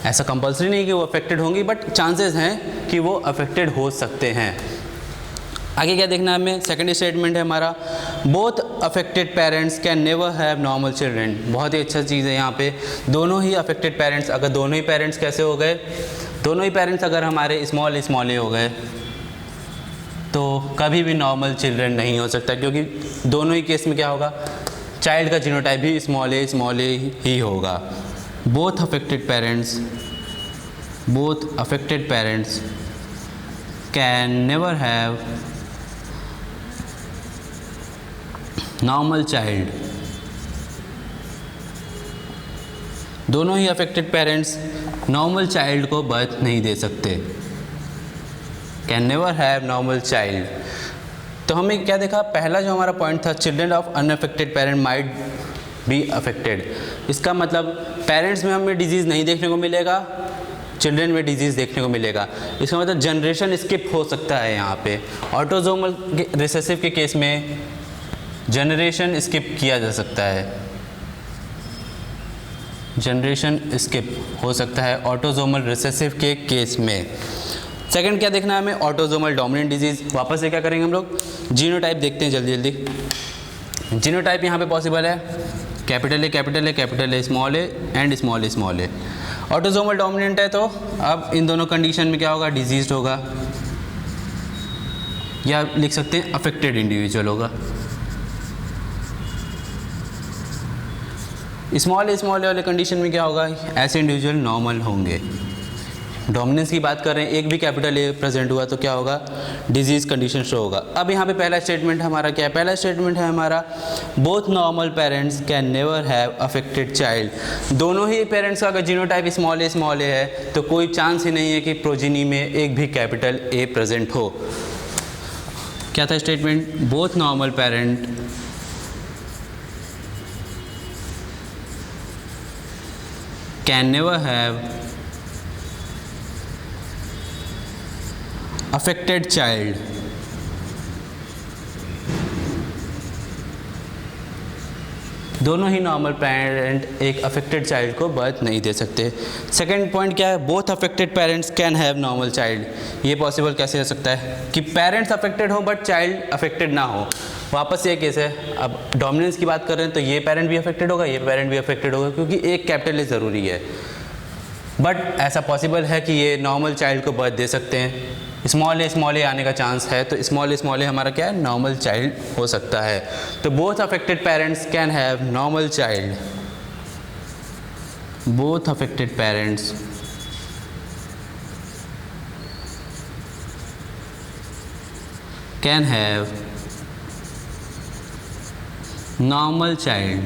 ऐसा कंपल्सरी नहीं कि वो अफेक्टेड होंगी, बट चांसेस हैं कि वो अफेक्टेड हो सकते हैं। आगे क्या देखना है हमें, सेकंड स्टेटमेंट है हमारा, both affected parents can never have normal children. बहुत ही अच्छा चीज़ है यहाँ पे, दोनों ही अफेक्टेड पेरेंट्स, अगर दोनों ही पेरेंट्स कैसे हो गए, दोनों ही पेरेंट्स अगर हमारे स्मॉल ए हो गए तो कभी भी नॉर्मल चिल्ड्रेन नहीं हो सकता, क्योंकि दोनों ही केस में क्या होगा, चाइल्ड का जीनोटाइप भी स्मॉल ए ही होगा। Both affected parents can never have normal child. दोनों ही अफेक्टेड पेरेंट्स नॉर्मल चाइल्ड को बर्थ नहीं दे सकते। Can never have normal child. तो हमें क्या देखा, पहला जो हमारा पॉइंट था, children of unaffected parent might be affected. इसका मतलब पेरेंट्स में हमें डिजीज़ नहीं देखने को मिलेगा, चिल्ड्रन में डिजीज़ देखने को मिलेगा। इसका मतलब जनरेशन स्किप हो सकता है। यहाँ पे ऑटोजोमल रिसेसिव के केस में जनरेशन स्किप किया जा सकता है, जनरेशन स्किप हो सकता है ऑटोजोमल रिसेसिव के केस में। सेकंड क्या देखना है हमें, ऑटोजोमल डोमिनेंट डिजीज़। वापस से क्या करेंगे हम लोग, जीनोटाइप देखते हैं जल्दी जल्दी। जीनोटाइप यहाँ पे पॉसिबल है, capital A capital A capital A small A and small A. Autosomal dominant है तो अब इन दोनों कंडीशन में क्या होगा, डिजीज होगा, या लिख सकते हैं अफेक्टेड इंडिविजुअल होगा। स्मॉल ए वाले कंडीशन में क्या होगा, ऐसे इंडिविजुअल नॉर्मल होंगे। डोमिनेंस की बात कर रहे हैं, एक भी कैपिटल ए प्रेजेंट हुआ तो क्या होगा, डिजीज कंडीशन शो होगा। अब यहाँ पे पहला स्टेटमेंट हमारा क्या है, पहला स्टेटमेंट है हमारा, both normal parents can never have affected child. दोनों ही पेरेंट्स का अगर जीनोटाइप स्मॉल ए है तो कोई चांस ही नहीं है कि प्रोजिनी में एक भी कैपिटल ए प्रेजेंट हो। क्या था statement, both normal parent can never have affected child. दोनों ही नॉर्मल पेरेंट एक अफेक्टेड चाइल्ड को बर्थ नहीं दे सकते। सेकेंड पॉइंट क्या है, both affected parents can have normal child. ये पॉसिबल कैसे हो सकता है कि पेरेंट्स अफेक्टेड हो बट चाइल्ड अफेक्टेड ना हो। वापस ये केस है, अब डोमिनेंस की बात कर रहे हैं तो ये पेरेंट भी अफेक्टेड होगा, ये पेरेंट भी अफेक्टेड होगा, क्योंकि एक कैपिटल ए ज़रूरी है। बट ऐसा पॉसिबल है कि ये नॉर्मल चाइल्ड को बर्थ दे सकते हैं, स्मॉल ए आने का चांस है, तो स्मॉल ए हमारा क्या है, नॉर्मल चाइल्ड हो सकता है। तो both affected parents can have normal child, both affected parents can have normal child.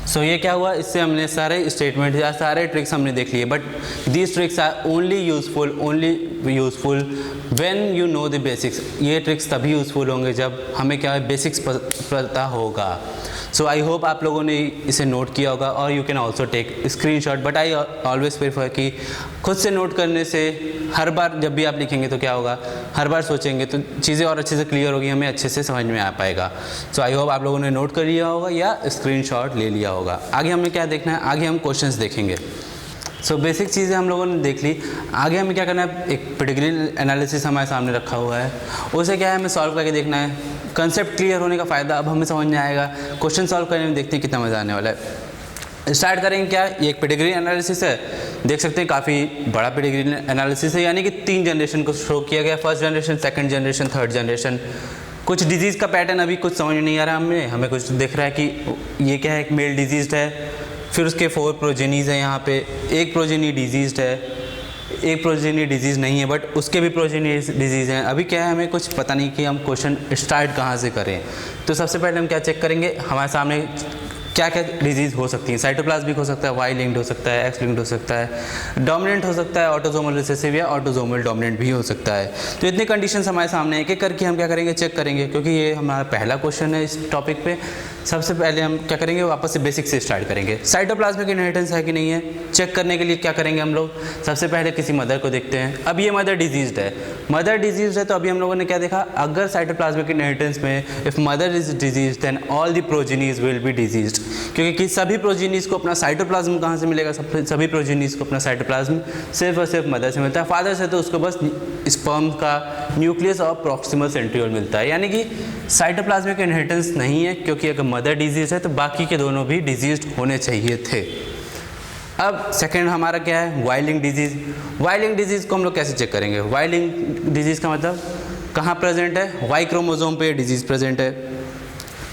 So ये क्या हुआ, इससे हमने सारे स्टेटमेंट या सारे ट्रिक्स हमने देख लिए। But these tricks are only useful when you know the basics. ये ट्रिक्स तभी यूज़फुल होंगे जब हमें क्या है, बेसिक्स पता होगा। सो आई होप आप लोगों ने इसे नोट किया होगा, और you can also take screenshot. But I always prefer कि खुद से नोट करने से हर बार जब भी आप लिखेंगे तो क्या होगा, हर बार सोचेंगे तो चीज़ें और अच्छे से क्लियर होगी, हमें अच्छे से समझ में आ पाएगा। सो आई होप आप लोगों ने नोट कर लिया होगा या स्क्रीनशॉट ले लिया होगा। आगे हमें क्या देखना है, आगे हम क्वेश्चंस देखेंगे। सो बेसिक चीज़ें हम लोगों ने देख ली। आगे हमें क्या करना है, एक पेडिग्री एनालिसिस हमारे सामने रखा हुआ है, उसे क्या है हमें सॉल्व करके देखना है। कंसेप्ट क्लियर होने का फ़ायदा अब हमें समझ में आएगा। क्वेश्चन सॉल्व करने में देखते हैं कितना मज़ा आने वाला है। स्टार्ट करेंगे क्या, ये एक पेडिग्री एनालिसिस है, देख सकते हैं काफ़ी बड़ा पेडिग्री एनालिसिस है, यानी कि 3 जनरेशन को शो किया गया, first generation, second generation, third generation. कुछ डिजीज़ का पैटर्न अभी कुछ समझ में नहीं आ रहा हमें कुछ दिख रहा है कि ये क्या है, एक मेल डिजीज़ है, फिर उसके 4 प्रोजेनीज हैं, यहाँ पे एक प्रोजेनी डिजीज़ है, एक प्रोजेनी डिजीज़ नहीं है बट उसके भी प्रोजेनी डिजीज़ हैं। अभी क्या है, हमें कुछ पता नहीं कि हम क्वेश्चन स्टार्ट कहाँ से करें। तो सबसे पहले हम क्या चेक करेंगे, हमारे सामने क्या क्या डिजीज़ हो सकती है। साइटोप्लाज्मिक हो सकता है, वाई लिंक्ड हो सकता है, एक्स लिंक्ड हो सकता है, डोमिनेंट हो सकता है, ऑटोसोमल रिसेसिव या ऑटोसोमल डोमिनेंट भी हो सकता है। तो इतनी कंडीशंस हमारे सामने एक एक करके हम क्या करेंगे, चेक करेंगे, क्योंकि ये हमारा पहला क्वेश्चन है इस टॉपिक पे। सबसे पहले हम क्या करेंगे, वापस से बेसिक से स्टार्ट करेंगे। साइटोप्लाज्मिक इनहेरिटेंस है कि नहीं है चेक करने के लिए क्या करेंगे हम लोग, सबसे पहले किसी मदर को देखते हैं। अब ये मदर डिजीज़ है, मदर डिजीज़ है तो अभी हम लोगों ने क्या देखा, अगर साइटोप्लाज्मिक इनहेरिटेंस में if mother is disease then all the progenies will be diseased, क्योंकि सभी प्रोजेनीज को अपना साइटोप्लाज्म कहाँ से मिलेगा, सभी प्रोजेनीज को अपना साइटोप्लाज्म सिर्फ और सिर्फ मदर से मिलता है। फादर से तो उसको बस स्पर्म का न्यूक्लियस और प्रॉक्सिमल सेंट्रियोल मिलता है, यानी कि साइटोप्लाज्मिक इनहेरिटेंस नहीं है, क्योंकि अगर मदर डिजीज़ है तो बाकी के दोनों भी डिजीज्ड होने चाहिए थे। अब सेकेंड हमारा क्या है, वाइलिंग डिजीज़। वाइलिंग डिजीज़ को हम लोग कैसे चेक करेंगे, वाइलिंग डिजीज़ का मतलब कहाँ प्रेजेंट है, वाई क्रोमोसोम पे डिजीज़ प्रेजेंट है।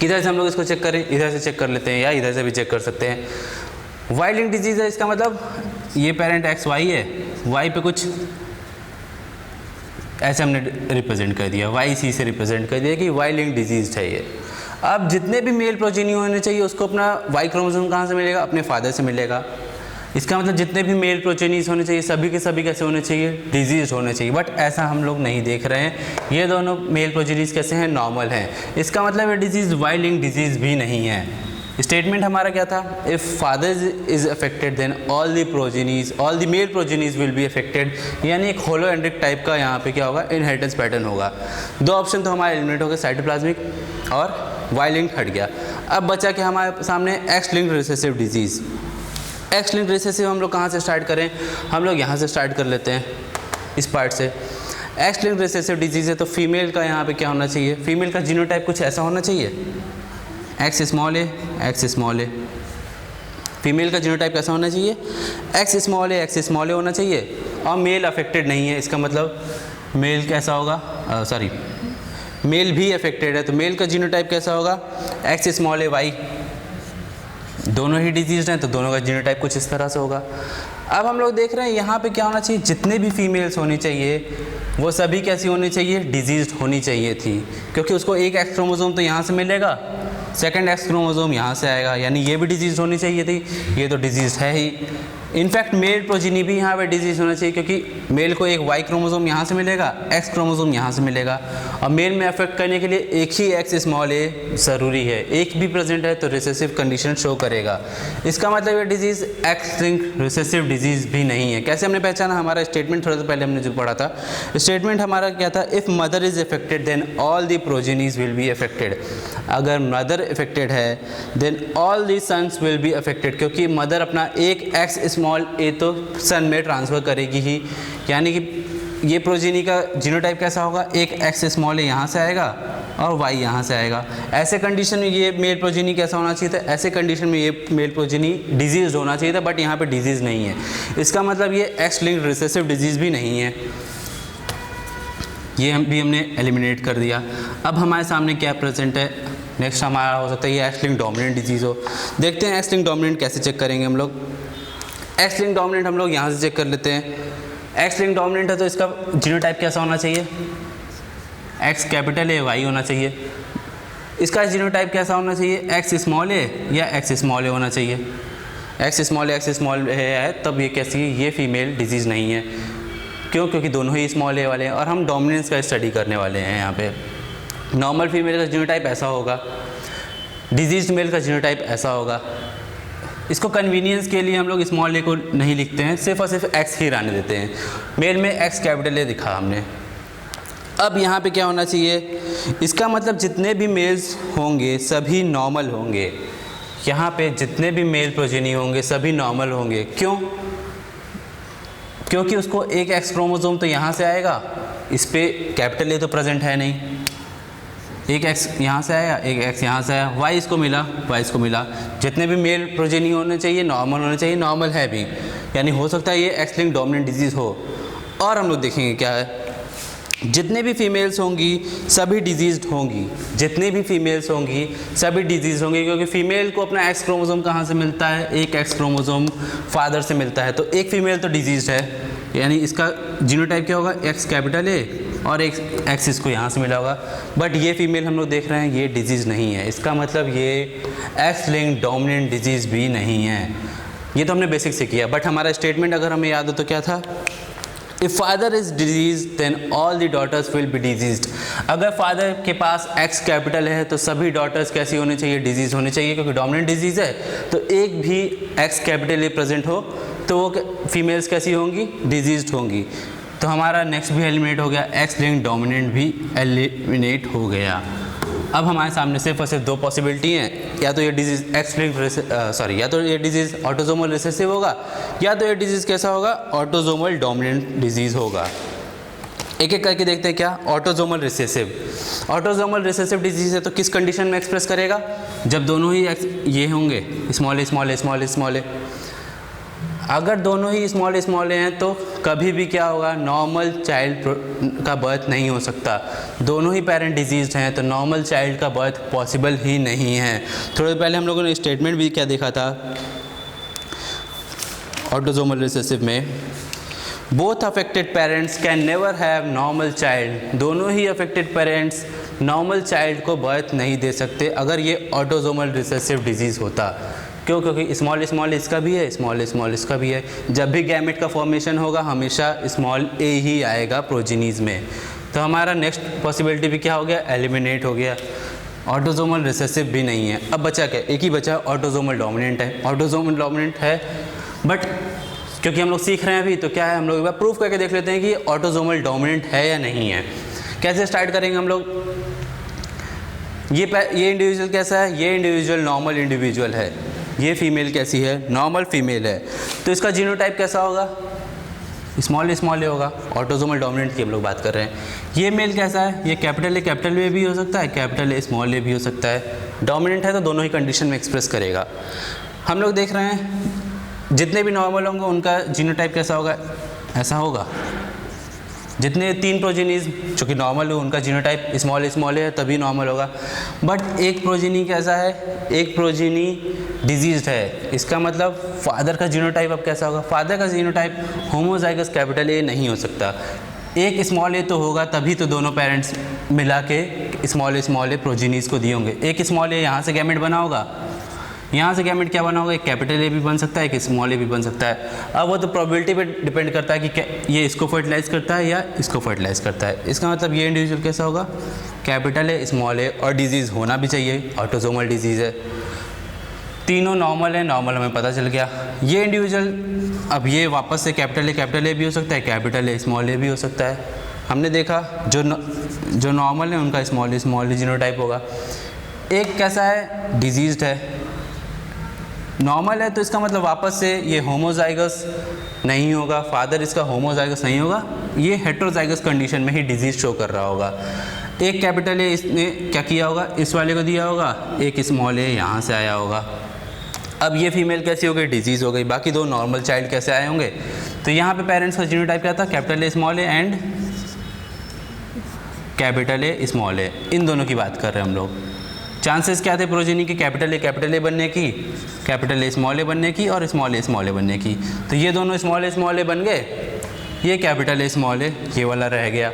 किधर से हम लोग इसको चेक करें, इधर से चेक कर लेते हैं या इधर से भी चेक कर सकते हैं। वाइलिंग डिजीज़ है, इसका मतलब ये पेरेंट एक्स वाई है, वाई पे कुछ ऐसे हमने रिप्रेजेंट कर दिया, वाई सी से रिप्रेजेंट कर दिया कि वाई लिंक डिजीज़ है ये। अब जितने भी मेल प्रोजेनी होने चाहिए उसको अपना वाई क्रोमोसोम कहाँ से मिलेगा, अपने फादर से मिलेगा। इसका मतलब जितने भी मेल प्रोजेनीज होने चाहिए सभी के सभी कैसे होने चाहिए, डिजीज होने चाहिए, बट ऐसा हम लोग नहीं देख रहे हैं। ये दोनों मेल प्रोजेनीज कैसे हैं, नॉर्मल हैं। इसका मतलब ये डिजीज़ वाई लिंक डिजीज़ भी नहीं है। स्टेटमेंट हमारा क्या था, if father is affected then all the male progenies will be affected, यानी एक होलो एंड्रिक टाइप का यहाँ पे क्या होगा, इनहेरिटेंस पैटर्न होगा। दो ऑप्शन तो हमारे एलिमिनेट हो गए, साइटोप्लाज्मिक और वाई लिंक हट गया। अब बचा कि हमारे सामने x linked recessive disease. X linked recessive हम लोग कहाँ से स्टार्ट करें, हम लोग यहाँ से स्टार्ट कर लेते हैं, इस पार्ट से। एक्स लिंक्ड रिसेसिव डिजीज़ है तो फीमेल का यहाँ पे क्या होना चाहिए, फीमेल का जीनोटाइप कुछ ऐसा होना चाहिए, एक्स स्मॉल ए। फीमेल का जीनोटाइप कैसा होना चाहिए, एक्स स्मॉल ए होना चाहिए, और मेल अफेक्टेड नहीं है। इसका मतलब मेल कैसा होगा, मेल भी अफेक्टेड है, तो मेल का जीनोटाइप कैसा होगा, एक्स स्मॉल ए वाई। दोनों ही डिजीज हैं तो दोनों का जीनोटाइप कुछ इस तरह से होगा। अब हम लोग देख रहे हैं यहाँ पे क्या होना चाहिए, जितने भी फीमेल्स होनी चाहिए वो सभी कैसी होनी चाहिए, डिजीज होनी चाहिए थी, क्योंकि उसको एक एक्स क्रोमोसोम तो यहाँ से मिलेगा, सेकंड एक्स क्रोमोसोम यहाँ से आएगा, यानी ये भी डिजीज होनी चाहिए थी, ये तो डिजीज है ही। इनफैक्ट मेल प्रोजेनी भी यहाँ पे डिजीज होना चाहिए, क्योंकि मेल को एक वाई क्रोमोसोम यहाँ से मिलेगा, एक्स क्रोमोसोम यहाँ से मिलेगा, और मेल में अफेक्ट करने के लिए एक ही एक्स स्मॉल ए ज़रूरी है, एक भी प्रेजेंट है तो रिसेसिव कंडीशन शो करेगा। इसका मतलब ये disease x linked recessive disease भी नहीं है। कैसे हमने पहचाना, हमारा स्टेटमेंट थोड़ा सा पहले हमने जो पढ़ा था, स्टेटमेंट हमारा क्या था, if mother is affected then all the progenies will be affected. अगर मदर अफेक्टेड है then all the sons will be affected, क्योंकि मदर अपना एक एक्स स्मॉल ए तो सन में ट्रांसफ़र करेगी ही, यानी कि ये प्रोजेनी का जीनोटाइप कैसा होगा, एक एक्स स्मॉल ए यहाँ से आएगा और वाई यहाँ से आएगा। ऐसे कंडीशन में ये मेल प्रोजेनी कैसा होना चाहिए था, ऐसे कंडीशन में ये मेल प्रोजेनी डिजीज़ होना चाहिए था, बट यहाँ पे डिजीज़ नहीं है। इसका मतलब ये एक्स लिंक्ड रिसेसिव डिजीज़ भी नहीं है, ये हमने एलिमिनेट कर दिया। अब हमारे सामने क्या प्रेजेंट है, नेक्स्ट हमारा हो सकता है ये एक्स लिंक्ड डोमिनेंट डिजीज़ हो। देखते हैं एक्स लिंक्ड डोमिनेंट कैसे चेक करेंगे हम लोग। एक्स लिंक्ड डोमिनेंट हम लोग यहाँ से चेक कर लेते हैं। एक्स लिंक्ड डोमिनेंट है तो इसका जीनोटाइप कैसा होना चाहिए, एक्स कैपिटल ए वाई होना चाहिए। इसका जीनोटाइप कैसा होना चाहिए, एक्स स्मॉल ए या एक्स स्मॉल ए होना चाहिए। एक्स स्मॉल ए है तब ये कैसी, ये फीमेल डिजीज़ नहीं है। क्यों, क्योंकि दोनों ही स्मॉल ए वाले हैं और हम डोमिनेंस का स्टडी करने वाले हैं। यहाँ पे नॉर्मल फीमेल का जीनोटाइप ऐसा होगा, डिजीज मेल का जीनोटाइप ऐसा होगा। इसको कन्वीनियंस के लिए हम लोग स्मॉल ए को नहीं लिखते हैं, सिर्फ और सिर्फ एक्स ही रहने देते हैं। मेल में एक्स कैपिटल ए दिखा हमने। अब यहाँ पे क्या होना चाहिए, इसका मतलब जितने भी मेल्स होंगे सभी नॉर्मल होंगे। यहाँ पे जितने भी मेल प्रोजेनी होंगे सभी नॉर्मल होंगे। क्यों, क्योंकि उसको एक एक्स क्रोमोसोम तो यहाँ से आएगा, इस पर कैपिटल ए तो प्रेजेंट है नहीं, एक एक्स यहाँ से आया, एक एक्स यहाँ से आया, वाई इसको मिला, वाई इसको मिला। जितने भी मेल प्रोजेनी होने चाहिए नॉर्मल होने चाहिए, नॉर्मल है भी, यानी हो सकता है ये एक्स लिंक्ड डोमिनेंट डिजीज़ हो। और हम लोग देखेंगे क्या है, जितने भी फीमेल्स होंगी सभी डिजीज़ होंगी, जितनी भी फीमेल्स होंगी सभी डिजीज़ होंगी, क्योंकि फीमेल को अपना एक्स क्रोमोसोम कहाँ से मिलता है, एक एक्स क्रोमोसोम फादर से मिलता है, तो एक फीमेल तो डिजीज़ है, यानी इसका जीनोटाइप क्या होगा, एक्स कैपिटल ए और एक एक्स इसको यहाँ से मिला होगा। बट ये फीमेल हम लोग देख रहे हैं ये डिजीज़ नहीं है, इसका मतलब ये एक्स लिंक्ड डोमिनेंट डिजीज़ भी नहीं है। ये तो हमने बेसिक से किया, बट हमारा स्टेटमेंट अगर हमें याद हो तो क्या था, if father is disease then all the daughters will be diseased. अगर फादर के पास एक्स कैपिटल है तो सभी डॉटर्स कैसी होनी चाहिए, डिजीज़ होनी चाहिए, क्योंकि डोमिनेंट डिजीज़ है। तो एक भी एक्स कैपिटल ए प्रेजेंट हो तो वो फीमेल्स कैसी होंगी, डिजीज्ड होंगी। तो हमारा नेक्स्ट भी एलिमिनेट हो गया, एक्स लिंक्ड डोमिनेंट भी एलिमिनेट हो गया। अब हमारे सामने सिर्फ और सिर्फ दो पॉसिबिलिटी हैं, या तो ये डिजीज़ एक्स लिंक्ड या तो ये डिजीज़ ऑटोसोमल रिसेसिव होगा, या तो ये डिजीज़ कैसा होगा, ऑटोसोमल डोमिनेंट डिजीज़ होगा। एक एक करके देखते हैं क्या, autosomal recessive. Autosomal recessive disease है तो किस कंडीशन में एक्सप्रेस करेगा, जब दोनों ही ये होंगे स्मॉल ए स्मॉल ए स्मॉल ए स्मॉल ए। अगर दोनों ही स्मॉल ए हैं तो कभी भी क्या होगा, नॉर्मल चाइल्ड का बर्थ नहीं हो सकता। दोनों ही पेरेंट डिजीज़ हैं तो नॉर्मल चाइल्ड का बर्थ पॉसिबल ही नहीं है। थोड़े पहले हम लोगों ने स्टेटमेंट भी क्या देखा था ऑटोसोमल रिसेसिव में, both affected parents can never have normal child. दोनों ही अफेक्टेड पेरेंट्स नॉर्मल चाइल्ड को बर्थ नहीं दे सकते अगर ये ऑटोसोमल रिसेसिव डिजीज़ होता। क्यों? क्योंकि स्मॉल स्मॉल इसका भी है, स्मॉल स्मॉल इसका भी है। जब भी गैमेट का फॉर्मेशन होगा हमेशा स्मॉल ए ही आएगा प्रोजेनीज में। तो हमारा नेक्स्ट पॉसिबिलिटी भी क्या हो गया? एलिमिनेट हो गया। ऑटोसोमल रिसेसिव भी नहीं है। अब बचा क्या? एक ही बचा, ऑटोसोमल डोमिनेंट है। ऑटोसोमल डोमिनेंट है बट क्योंकि हम लोग सीख रहे हैं अभी, तो क्या है, हम लोग एक बार प्रूफ करके देख लेते हैं कि ऑटोसोमल डोमिनेंट है या नहीं है। कैसे स्टार्ट करेंगे हम लोग? ये इंडिविजुअल कैसा है? ये इंडिविजुअल नॉर्मल इंडिविजुअल है। ये फीमेल कैसी है? नॉर्मल फीमेल है। तो इसका जीनोटाइप कैसा होगा? स्मॉल स्मॉल ए होगा। ऑटोसोमल डोमिनेंट की हम लोग बात कर रहे हैं। ये मेल कैसा है? ये कैपिटल ए भी हो सकता है, कैपिटल ए स्मॉल ए भी हो सकता है। डोमिनेंट है तो दोनों ही कंडीशन में एक्सप्रेस करेगा। हम लोग देख रहे हैं जितने भी नॉर्मल होंगे उनका जीनोटाइप कैसा होगा? ऐसा होगा। जितने 3 प्रोजेनीज जो कि नॉर्मल हो उनका जीनोटाइप स्मॉल स्मॉल है तभी नॉर्मल होगा। बट एक प्रोजेनी कैसा है? एक प्रोजेनी डिजीज्ड है। इसका मतलब फादर का जीनोटाइप अब कैसा होगा? फादर का जीनोटाइप होमोजाइगस कैपिटल ए नहीं हो सकता। एक स्मॉल ए तो होगा तभी तो दोनों पेरेंट्स मिला के स्मॉल ए प्रोजेनीज को दिए होंगे। एक स्मॉल ए यहाँ से गैमेट बना होगा, यहाँ से गैमेट क्या बना होगा? एक कैपिटल ए भी बन सकता है, एक स्मॉल ए भी बन सकता है। अब वो तो प्रोबेबिलिटी पे डिपेंड करता है कि ये इसको फर्टिलाइज करता है या इसको फर्टिलाइज करता है। इसका मतलब ये इंडिविजुअल कैसा होगा? कैपिटल ए स्मॉल ए, और डिजीज़ होना भी चाहिए, ऑटोसोमल डिजीज़ है। तीनों नॉर्मल है, नॉर्मल हमें पता चल गया। ये इंडिविजुअल अब ये वापस से कैपिटल ए भी हो सकता है, कैपिटल ए स्मॉल ए भी हो सकता है। हमने देखा जो नॉर्मल है उनका स्मॉल जीनोटाइप होगा। एक कैसा है? डिजीज्ड है। नॉर्मल है तो इसका मतलब वापस से ये होमोजाइगस नहीं होगा, फादर इसका होमोजाइगस नहीं होगा, ये हेट्रोजाइगस कंडीशन में ही डिजीज शो कर रहा होगा। एक कैपिटल ए इसने क्या किया होगा? इस वाले को दिया होगा, एक स्मॉल ए यहाँ से आया होगा। अब ये फीमेल कैसी हो गई? डिजीज़ हो गई। बाकी दो नॉर्मल चाइल्ड कैसे आए होंगे? तो यहाँ पे पेरेंट्स का जीनोटाइप क्या था? Capital A small A and capital A small A, इन दोनों की बात कर रहे हैं हम लोग। चांसेस क्या थे प्रोजेनी के? कैपिटल ए बनने की, कैपिटल ए स्मॉल ए बनने की और स्मॉल ए बनने की। तो ये दोनों स्मॉल ए बन गए, ये कैपिटल ए स्मॉल ए ये वाला रह गया।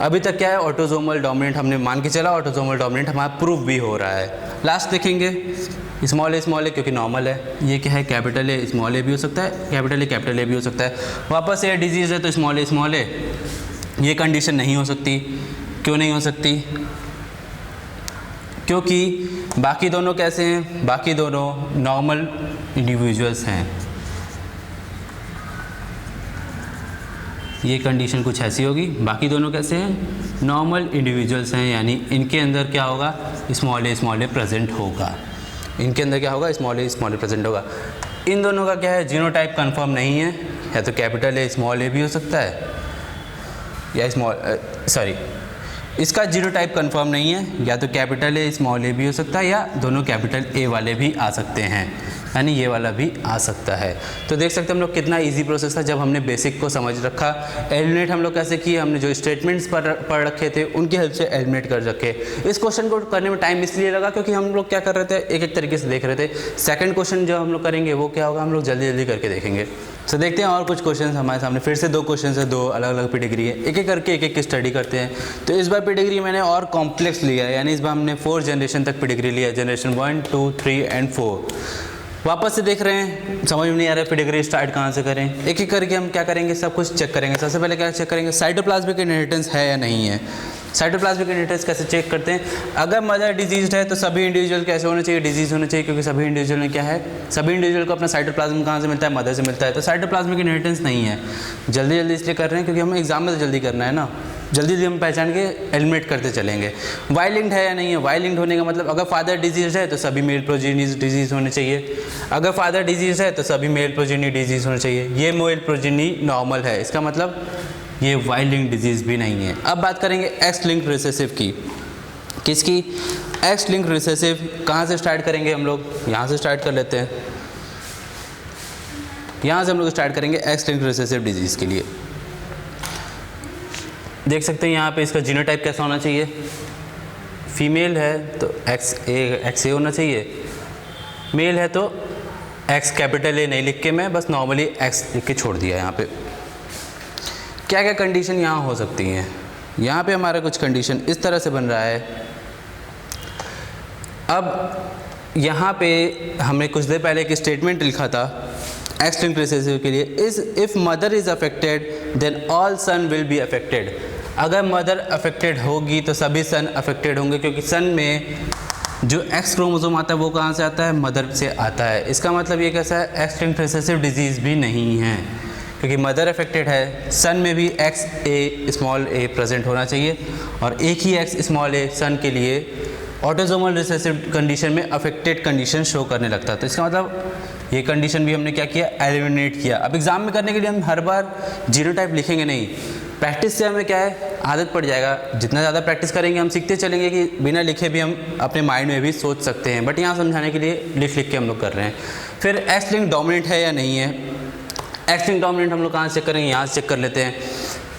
अभी तक क्या है? ऑटोसोमल डोमिनेंट हमने मान के चला, ऑटोसोमल डोमिनेंट हमारा प्रूफ भी हो रहा है। लास्ट देखेंगे स्मॉल ए क्योंकि नॉर्मल है। ये क्या है? कैपिटल ए स्मॉल ए भी हो सकता है, कैपिटल ए भी हो सकता है। वापस ये डिजीज़ है तो स्मॉल ए ये कंडीशन नहीं हो सकती। क्यों नहीं हो सकती? क्योंकि बाकी दोनों कैसे हैं? बाकी दोनों नॉर्मल इंडिविजुअल्स हैं। ये कंडीशन कुछ ऐसी होगी। बाकी दोनों कैसे हैं? नॉर्मल इंडिविजुअल्स हैं, यानी इनके अंदर क्या होगा? स्मॉल ए प्रेजेंट होगा। इनके अंदर क्या होगा? स्मॉल ए प्रेजेंट होगा। इन दोनों का क्या है? जीनोटाइप कंफर्म नहीं है। या तो कैपिटल ए स्मॉल ए भी हो सकता है या इसका जीनोटाइप कंफर्म नहीं है, या तो कैपिटल ए स्मॉल ए भी हो सकता है या दोनों कैपिटल ए वाले भी आ सकते हैं, यानी ये वाला भी आ सकता है। तो देख सकते हैं हम लोग कितना इजी प्रोसेस था जब हमने बेसिक को समझ रखा। एलिमिनेट हम लोग कैसे किए? हमने जो स्टेटमेंट्स पढ़ रखे थे उनकी हेल्प से एलिमिनेट कर रखे। इस क्वेश्चन को करने में टाइम इसलिए लगा क्योंकि हम लोग क्या कर रहे थे? एक तरीके से देख रहे थे। सेकंड क्वेश्चन जो हम लोग करेंगे वो क्या होगा? हम लोग जल्दी जल्दी करके देखेंगे। तो देखते हैं और कुछ क्वेश्चन हमारे सामने। फिर से 2 क्वेश्चन है, 2 अलग अलग पेडिग्री है, एक एक करके एक स्टडी करते हैं। तो इस बार पेडिग्री मैंने और कॉम्प्लेक्स लिया है, यानी इस बार हमने 4 जनरेशन तक पेडिग्री लिया, जनरेशन 1, 2, 3 एंड 4। वापस से देख रहे हैं, समझ में नहीं आ रहा है पेडिग्री स्टार्ट कहाँ से करें। एक एक करके हम क्या करेंगे? सब कुछ चेक करेंगे। सबसे पहले क्या चेक करेंगे? साइटोप्लाज्मिक इनहेरिटेंस है या नहीं है। साइटोप्लाज्मिक इनहेरिटेंस कैसे चेक करते हैं? अगर मदर डिजीज है तो सभी इंडिविजुअल कैसे होने चाहिए? डिजीज होने चाहिए, क्योंकि सभी इंडिविजुअल में क्या है? सभी इंडिविजुअल को अपना साइटोप्लाज्म कहाँ से मिलता है? मदर से मिलता है। तो साइटोप्लाज्मिक इनहेरिटेंस नहीं है। जल्दी जल्दी इसलिए कर रहे हैं क्योंकि हमें एग्जाम में तो जल्दी करना है ना, जल्दी जल्दी हम पहचान के एलिमिनेट करते चलेंगे। वाई लिंक्ड है या नहीं है? वाई लिंक्ड होने का मतलब अगर फादर डिजीज है तो सभी मेल प्रोजेनीज डिजीज होने चाहिए। अगर फादर डिजीज है तो सभी मेल प्रोजेनी डिजीज होने चाहिए। ये मेल प्रोजेनी नॉर्मल है, इसका मतलब ये वाई लिंक्ड डिजीज भी नहीं है। अब बात करेंगे एक्स लिंक्ड रिसेसिव की। किसकी? X linked recessive. कहाँ से स्टार्ट करेंगे हम लोग? यहाँ से स्टार्ट कर लेते हैं। यहाँ से हम लोग स्टार्ट करेंगे एक्स लिंक्ड रिसेसिव डिजीज के लिए। देख सकते हैं यहाँ पे इसका जीनोटाइप कैसा होना चाहिए? फीमेल है तो एक्स ए होना चाहिए, मेल है तो एक्स कैपिटल ए नहीं लिख के मैं बस नॉर्मली एक्स लिख के छोड़ दिया। यहाँ पे क्या क्या कंडीशन यहाँ हो सकती हैं? यहाँ पे हमारा कुछ कंडीशन इस तरह से बन रहा है। अब यहाँ पे हमने कुछ देर पहले एक स्टेटमेंट लिखा था एक्स लिंक्ड रिसेसिव के लिए, is if mother is affected then all son will be affected. अगर मदर अफेक्टेड होगी तो सभी सन अफेक्टेड होंगे, क्योंकि सन में जो एक्स क्रोमोसोम आता है वो कहाँ से आता है, मदर से आता है। इसका मतलब ये कैसा है, एक्स लिंक्ड रिसेसिव डिजीज़ भी नहीं है, क्योंकि मदर अफेक्टेड है। सन में भी एक्स ए स्मॉल ए प्रेजेंट होना चाहिए, और एक ही एक्स स्मॉल ए सन के लिए ऑटोसोमल रिसेसिव कंडीशन में अफेक्टेड कंडीशन शो करने लगता है। तो इसका मतलब ये कंडीशन भी हमने क्या किया, एलिमिनेट किया। अब एग्जाम में करने के लिए हम हर बार जीनोटाइप लिखेंगे नहीं, प्रैक्टिस से हमें क्या है, आदत पड़ जाएगा। जितना ज़्यादा प्रैक्टिस करेंगे हम सीखते चलेंगे कि बिना लिखे भी हम अपने माइंड में भी सोच सकते हैं, बट यहाँ समझाने के लिए लिख के हम लोग कर रहे हैं। फिर एक्स लिंक डोमिनेंट है या नहीं है। एक्स लिंक डोमिनेंट हम लोग कहाँ से चेक करेंगे, यहाँ से चेक कर लेते हैं।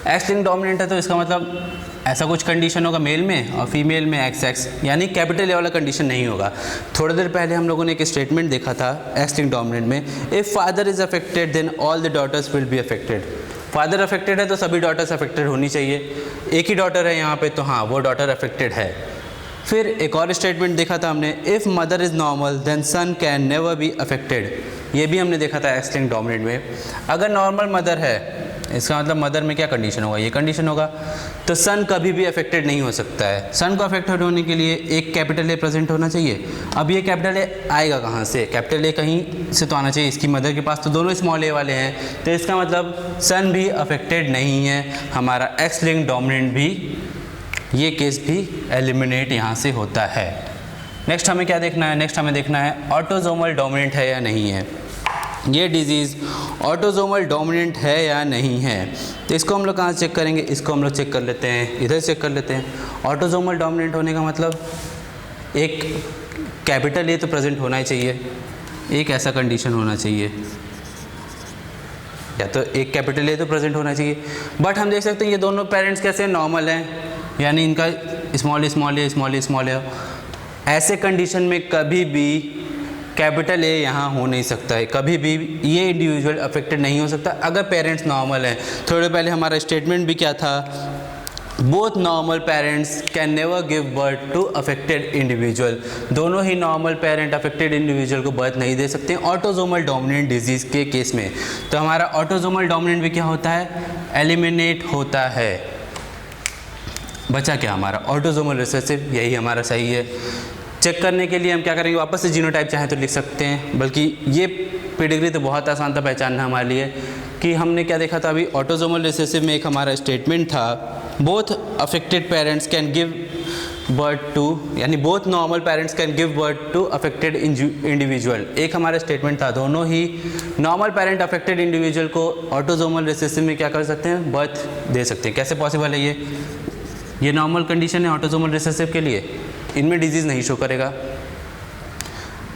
एक्स लिंक डोमिनेंट है तो इसका मतलब ऐसा कुछ कंडीशन होगा मेल में और फीमेल में एक्स एक्स, यानी कैपिटल ए वाला कंडीशन नहीं होगा। थोड़ी देर पहले हम लोगों ने एक स्टेटमेंट देखा था एक्स लिंक डोमिनेंट में, if father is affected then all the daughters will be affected. Father affected है तो सभी डॉटर्स अफेक्टेड होनी चाहिए। एक ही डॉटर है यहाँ पे तो हाँ वो डॉटर अफेक्टेड है। फिर एक और स्टेटमेंट देखा था हमने, if mother is normal then son can never be affected. ये भी हमने देखा था एक्स लिंक डोमिनेंट में। अगर नॉर्मल मदर है इसका मतलब मदर में क्या कंडीशन होगा, ये कंडीशन होगा, तो सन कभी भी अफेक्टेड नहीं हो सकता है। सन को अफेक्टेड होने के लिए एक कैपिटल ए प्रेजेंट होना चाहिए। अब ये कैपिटल ए आएगा कहाँ से, कैपिटल ए कहीं से तो आना चाहिए। इसकी मदर के पास तो दोनों स्मॉल ए वाले हैं, तो इसका मतलब सन भी अफेक्टेड नहीं है। हमारा एक्स लिंक डोमिनेंट भी, ये केस भी एलिमिनेट यहाँ से होता है। नेक्स्ट हमें क्या देखना है, नेक्स्ट हमें देखना है ऑटोसोमल डोमिनेंट है या नहीं है। ये डिजीज़ ऑटोसोमल डोमिनेंट है या नहीं है। तो इसको हम लोग कहाँ चेक करेंगे, इसको हम लोग चेक कर लेते हैं, इधर चेक कर लेते हैं। ऑटोसोमल डोमिनेंट होने का मतलब एक कैपिटल ए तो प्रेजेंट होना ही चाहिए, एक ऐसा कंडीशन होना चाहिए, या तो एक कैपिटल ए तो प्रेजेंट होना चाहिए। बट हम देख सकते हैं ये दोनों पेरेंट्स कैसे नॉर्मल हैं, यानी इनका स्मॉल स्मॉल ए स्मॉल ए स्मॉल ए। ऐसे कंडीशन में कभी भी कैपिटल ए यहाँ हो नहीं सकता है, कभी भी ये इंडिविजुअल अफेक्टेड नहीं हो सकता अगर पेरेंट्स नॉर्मल हैं। थोड़े पहले हमारा स्टेटमेंट भी क्या था, both normal parents can never give birth to affected individual. दोनों ही नॉर्मल पेरेंट अफेक्टेड इंडिविजुअल को बर्थ नहीं दे सकते ऑटोसोमल डोमिनेंट डिजीज़ के केस में। तो हमारा ऑटोसोमल डोमिनेंट भी क्या होता है, एलिमिनेट होता है। बचा क्या हमारा ऑटोसोमल रिसेसिव, यही हमारा सही है। चेक करने के लिए हम क्या करेंगे, वापस से जीनोटाइप चाहें तो लिख सकते हैं, बल्कि ये पेडिग्री तो बहुत आसान था पहचानना हमारे लिए कि हमने क्या देखा था अभी। ऑटोसोमल रिसेसिव में एक हमारा स्टेटमेंट था, both affected parents can give birth to, यानी both normal parents can give birth to affected individual. एक हमारा स्टेटमेंट था, दोनों ही नॉर्मल पेरेंट अफेक्टेड इंडिविजुअल को ऑटोसोमल रिसेसिव में क्या कर सकते हैं, बर्थ दे सकते हैं। कैसे पॉसिबल है ये नॉर्मल कंडीशन है ऑटोसोमल रिसेसिव के लिए, इनमें डिजीज़ नहीं शो करेगा।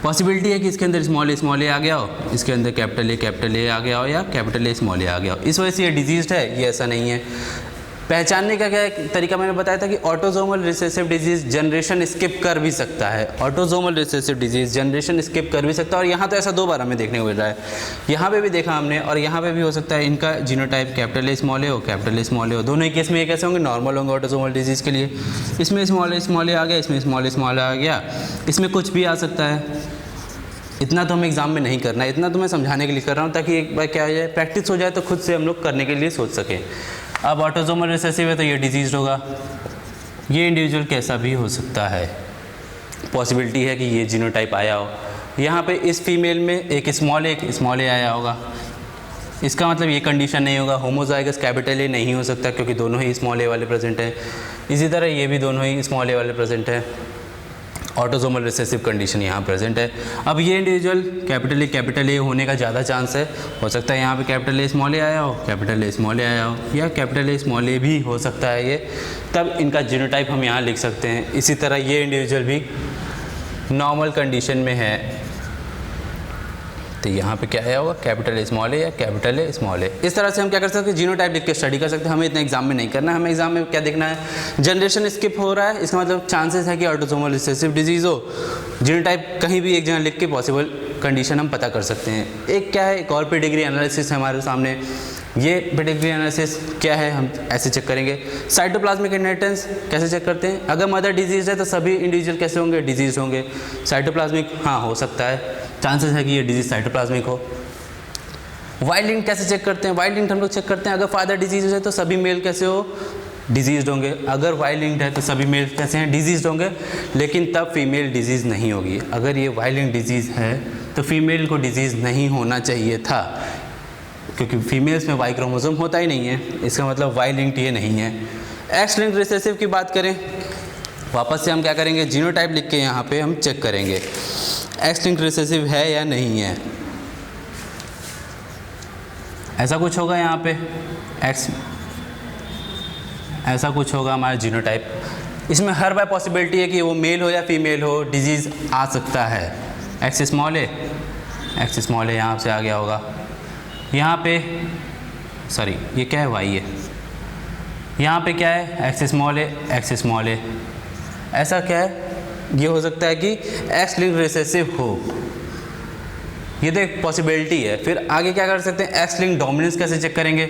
पॉसिबिलिटी है कि इसके अंदर स्मॉल ए आ गया हो, इसके अंदर कैपिटल ए आ गया हो, या कैपिटल ए स्मॉल ए आ गया हो, इस वजह से ये डिजीज़ है, ये ऐसा नहीं है। पहचानने का क्या तरीका मैंने बताया था कि autosomal recessive disease generation skip कर भी सकता है। Autosomal recessive disease generation skip कर भी सकता है, और यहाँ तो ऐसा दो बार हमें देखने को मिल रहा है। यहाँ पे भी देखा हमने, और यहाँ पे भी हो सकता है इनका genotype capital A small A हो, कैपिटल ए स्मॉल ए हो। दोनों ही केस में ये कैसे होंगे, नॉर्मल होंगे ऑटोसोमल डिजीज़ के लिए। इसमें स्मॉल ए आ गया, इसमें स्मॉल आ गया, इसमें कुछ भी आ सकता है। इतना तो हमें एग्जाम में नहीं करना है, इतना तो मैं समझाने के लिए कर रहा हूँ, ताकि एक बार क्या हो जाए, प्रैक्टिस हो जाए तो खुद से हम लोग करने के लिए सोच सकें। अब ऑटोसोमल रिसेसिव है तो ये डिजीज़ होगा, ये इंडिविजुअल कैसा भी हो सकता है। पॉसिबिलिटी है कि ये जीनोटाइप आया हो, यहाँ पे इस फीमेल में एक स्मॉल ए आया होगा, इसका मतलब ये कंडीशन नहीं होगा। होमोजाइगस कैपिटल ए नहीं हो सकता क्योंकि दोनों ही स्मॉल ए वाले प्रेजेंट हैं। इसी तरह ये भी दोनों ही स्मॉल ए वाले प्रेजेंट हैं, ऑटोसोमल रिसेसिव कंडीशन यहाँ प्रेजेंट है। अब ये इंडिविजुअल कैपिटल ए होने का ज़्यादा चांस है, हो सकता है यहाँ पे कैपिटल ए स्मॉल ए आया हो, कैपिटल ए स्मॉल ए आया हो, या कैपिटल ए स्मॉल ए भी हो सकता है ये, तब इनका जीनोटाइप हम यहाँ लिख सकते हैं। इसी तरह ये इंडिविजुअल भी नॉर्मल कंडीशन में है, तो यहाँ पे क्या आया होगा, कैपिटल ए स्मॉल ए या कैपिटल ए स्मॉल ए। इस तरह से हम क्या कर सकते हैं, जीनोटाइप लिख के स्टडी कर सकते हैं। हमें इतना एग्जाम में नहीं करना है, हमें एग्जाम में क्या देखना है, जनरेशन स्किप हो रहा है, इसका मतलब चांसेस है कि ऑटोसोमल रिसेसिव डिजीज़ हो। जीनोटाइप कहीं भी एक जगह लिख के पॉसिबल कंडीशन हम पता कर सकते हैं। एक क्या है, एक और पेडिग्री एनालिसिस है हमारे सामने। ये पेडिग्री एनालिसिस क्या है, हम ऐसे चेक करेंगे। साइटोप्लाज्मिक इनहेरिटेंस कैसे चेक करते हैं, अगर मदर डिजीज है तो सभी इंडिविजुअल कैसे होंगे, डिजीज होंगे। साइटोप्लाज्मिक हाँ हो सकता है, चांसेस है कि ये डिजीज साइटोप्लाज्मिक हो। वाई लिंक कैसे चेक करते हैं, वाई लिंक हम लोग चेक करते हैं, अगर फादर डिजीज है तो सभी मेल कैसे हो, डिजीज होंगे। अगर वाई लिंक्ड है तो सभी मेल कैसे हैं, डिजीज होंगे, लेकिन तब फीमेल डिजीज़ नहीं होगी। अगर ये वाई लिंक्ड डिजीज़ है तो फीमेल को डिजीज़ नहीं होना चाहिए था, क्योंकि फीमेल्स में वाई क्रोमोसोम होता ही नहीं है, इसका मतलब वाई लिंक्ड ये नहीं है। एक्स लिंक्ड रिसेसिव की बात करें, वापस से हम क्या करेंगे, जीनोटाइप लिख के यहाँ पे हम चेक करेंगे एक्स लिंक्ड रिसेसिव है या नहीं है। ऐसा कुछ होगा यहाँ पे एक्स, ऐसा कुछ होगा हमारा जीनोटाइप। इसमें हर बार पॉसिबिलिटी है कि वो मेल हो या फीमेल हो, डिजीज़ आ सकता है। एक्स स्मॉल ए यहाँ से आ गया होगा, यहाँ पे सॉरी ये क्या है, वाई है, यहाँ पे क्या है, एक्स स्मॉल ए। ऐसा क्या है, ये हो सकता है कि एक्स लिंक्ड रिसेसिव हो, ये तो एक पॉसिबिलिटी है। फिर आगे क्या कर सकते हैं, एक्स लिंक्ड डोमिनेंस कैसे चेक करेंगे।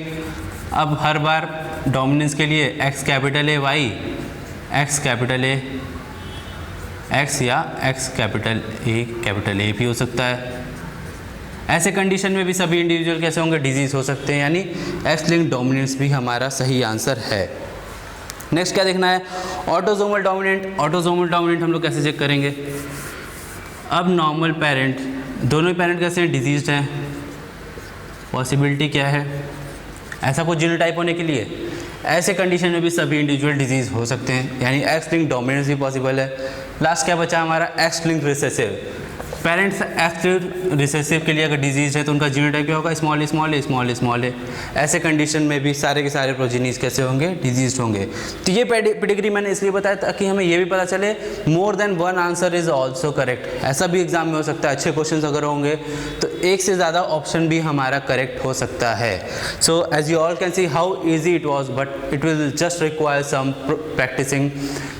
अब हर बार डोमिनेंस के लिए X capital A Y, X capital A X या एक्स कैपिटल ए भी हो सकता है। ऐसे कंडीशन में भी सभी इंडिविजुअल कैसे होंगे, डिजीज़ हो सकते हैं, यानी एक्स लिंक्ड डोमिनेंस भी हमारा सही आंसर है। नेक्स्ट क्या देखना है, ऑटोसोमल डोमिनेंट। ऑटोसोमल डोमिनेंट हम लोग कैसे चेक करेंगे। अब नॉर्मल पेरेंट, दोनों ही पेरेंट कैसे हैं, डिजीज़ हैं, पॉसिबिलिटी क्या है, ऐसा कुछ जीनोटाइप होने के लिए। ऐसे कंडीशन में भी सभी इंडिविजुअल डिजीज़ हो सकते हैं, यानी एक्स लिंक्ड डोमिनेंस भी पॉसिबल है। लास्ट क्या बचा हमारा, x linked recessive. Parents x linked recessive के लिए अगर डिजीज़ है तो उनका जीनोटाइप क्या होगा, स्मॉल ए। ऐसे कंडीशन में भी सारे के सारे प्रोजेनीज कैसे होंगे, डिजीज होंगे। तो ये पेडिग्री मैंने इसलिए बताया ताकि हमें ये भी पता चले more than one answer is also correct. ऐसा भी एग्जाम में हो सकता है, अच्छे क्वेश्चन अगर होंगे तो एक से ज़्यादा ऑप्शन भी हमारा करेक्ट हो सकता है। So as you all can see how easy it was, but it will just require some practicing.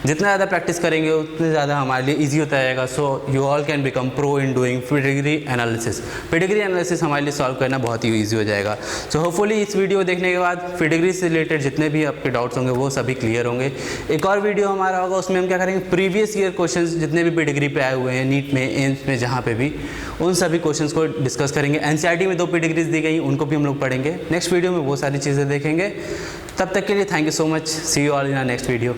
जितना ज़्यादा प्रैक्टिस करेंगे उतने ज़्यादा हमारे लिए ईजी होता रहेगा। So you all can become pro in doing pedigree analysis. Pedigree analysis हमारे लिए सॉल्व करना बहुत ही ईजी हो जाएगा। सो होपफुली इस वीडियो देखने के बाद पेडिग्री से रिलेटेड जितने भी आपके डाउट्स होंगे वो सभी क्लियर होंगे। एक और वीडियो हमारा होगा, उसमें हम क्या करेंगे, प्रीवियस ईयर क्वेश्चंस जितने भी पेडिग्री पे आए हुए हैं, नीट में, एम्स में, जहाँ पे भी, उन सभी क्वेश्चंस को डिस्कस करेंगे। एनसीईआरटी में 2 पेडिग्रीज दी गई, उनको भी हम लोग पढ़ेंगे। नेक्स्ट वीडियो में वो सारी चीज़ें देखेंगे। तब तक के लिए thank you so much, see you all in our next video.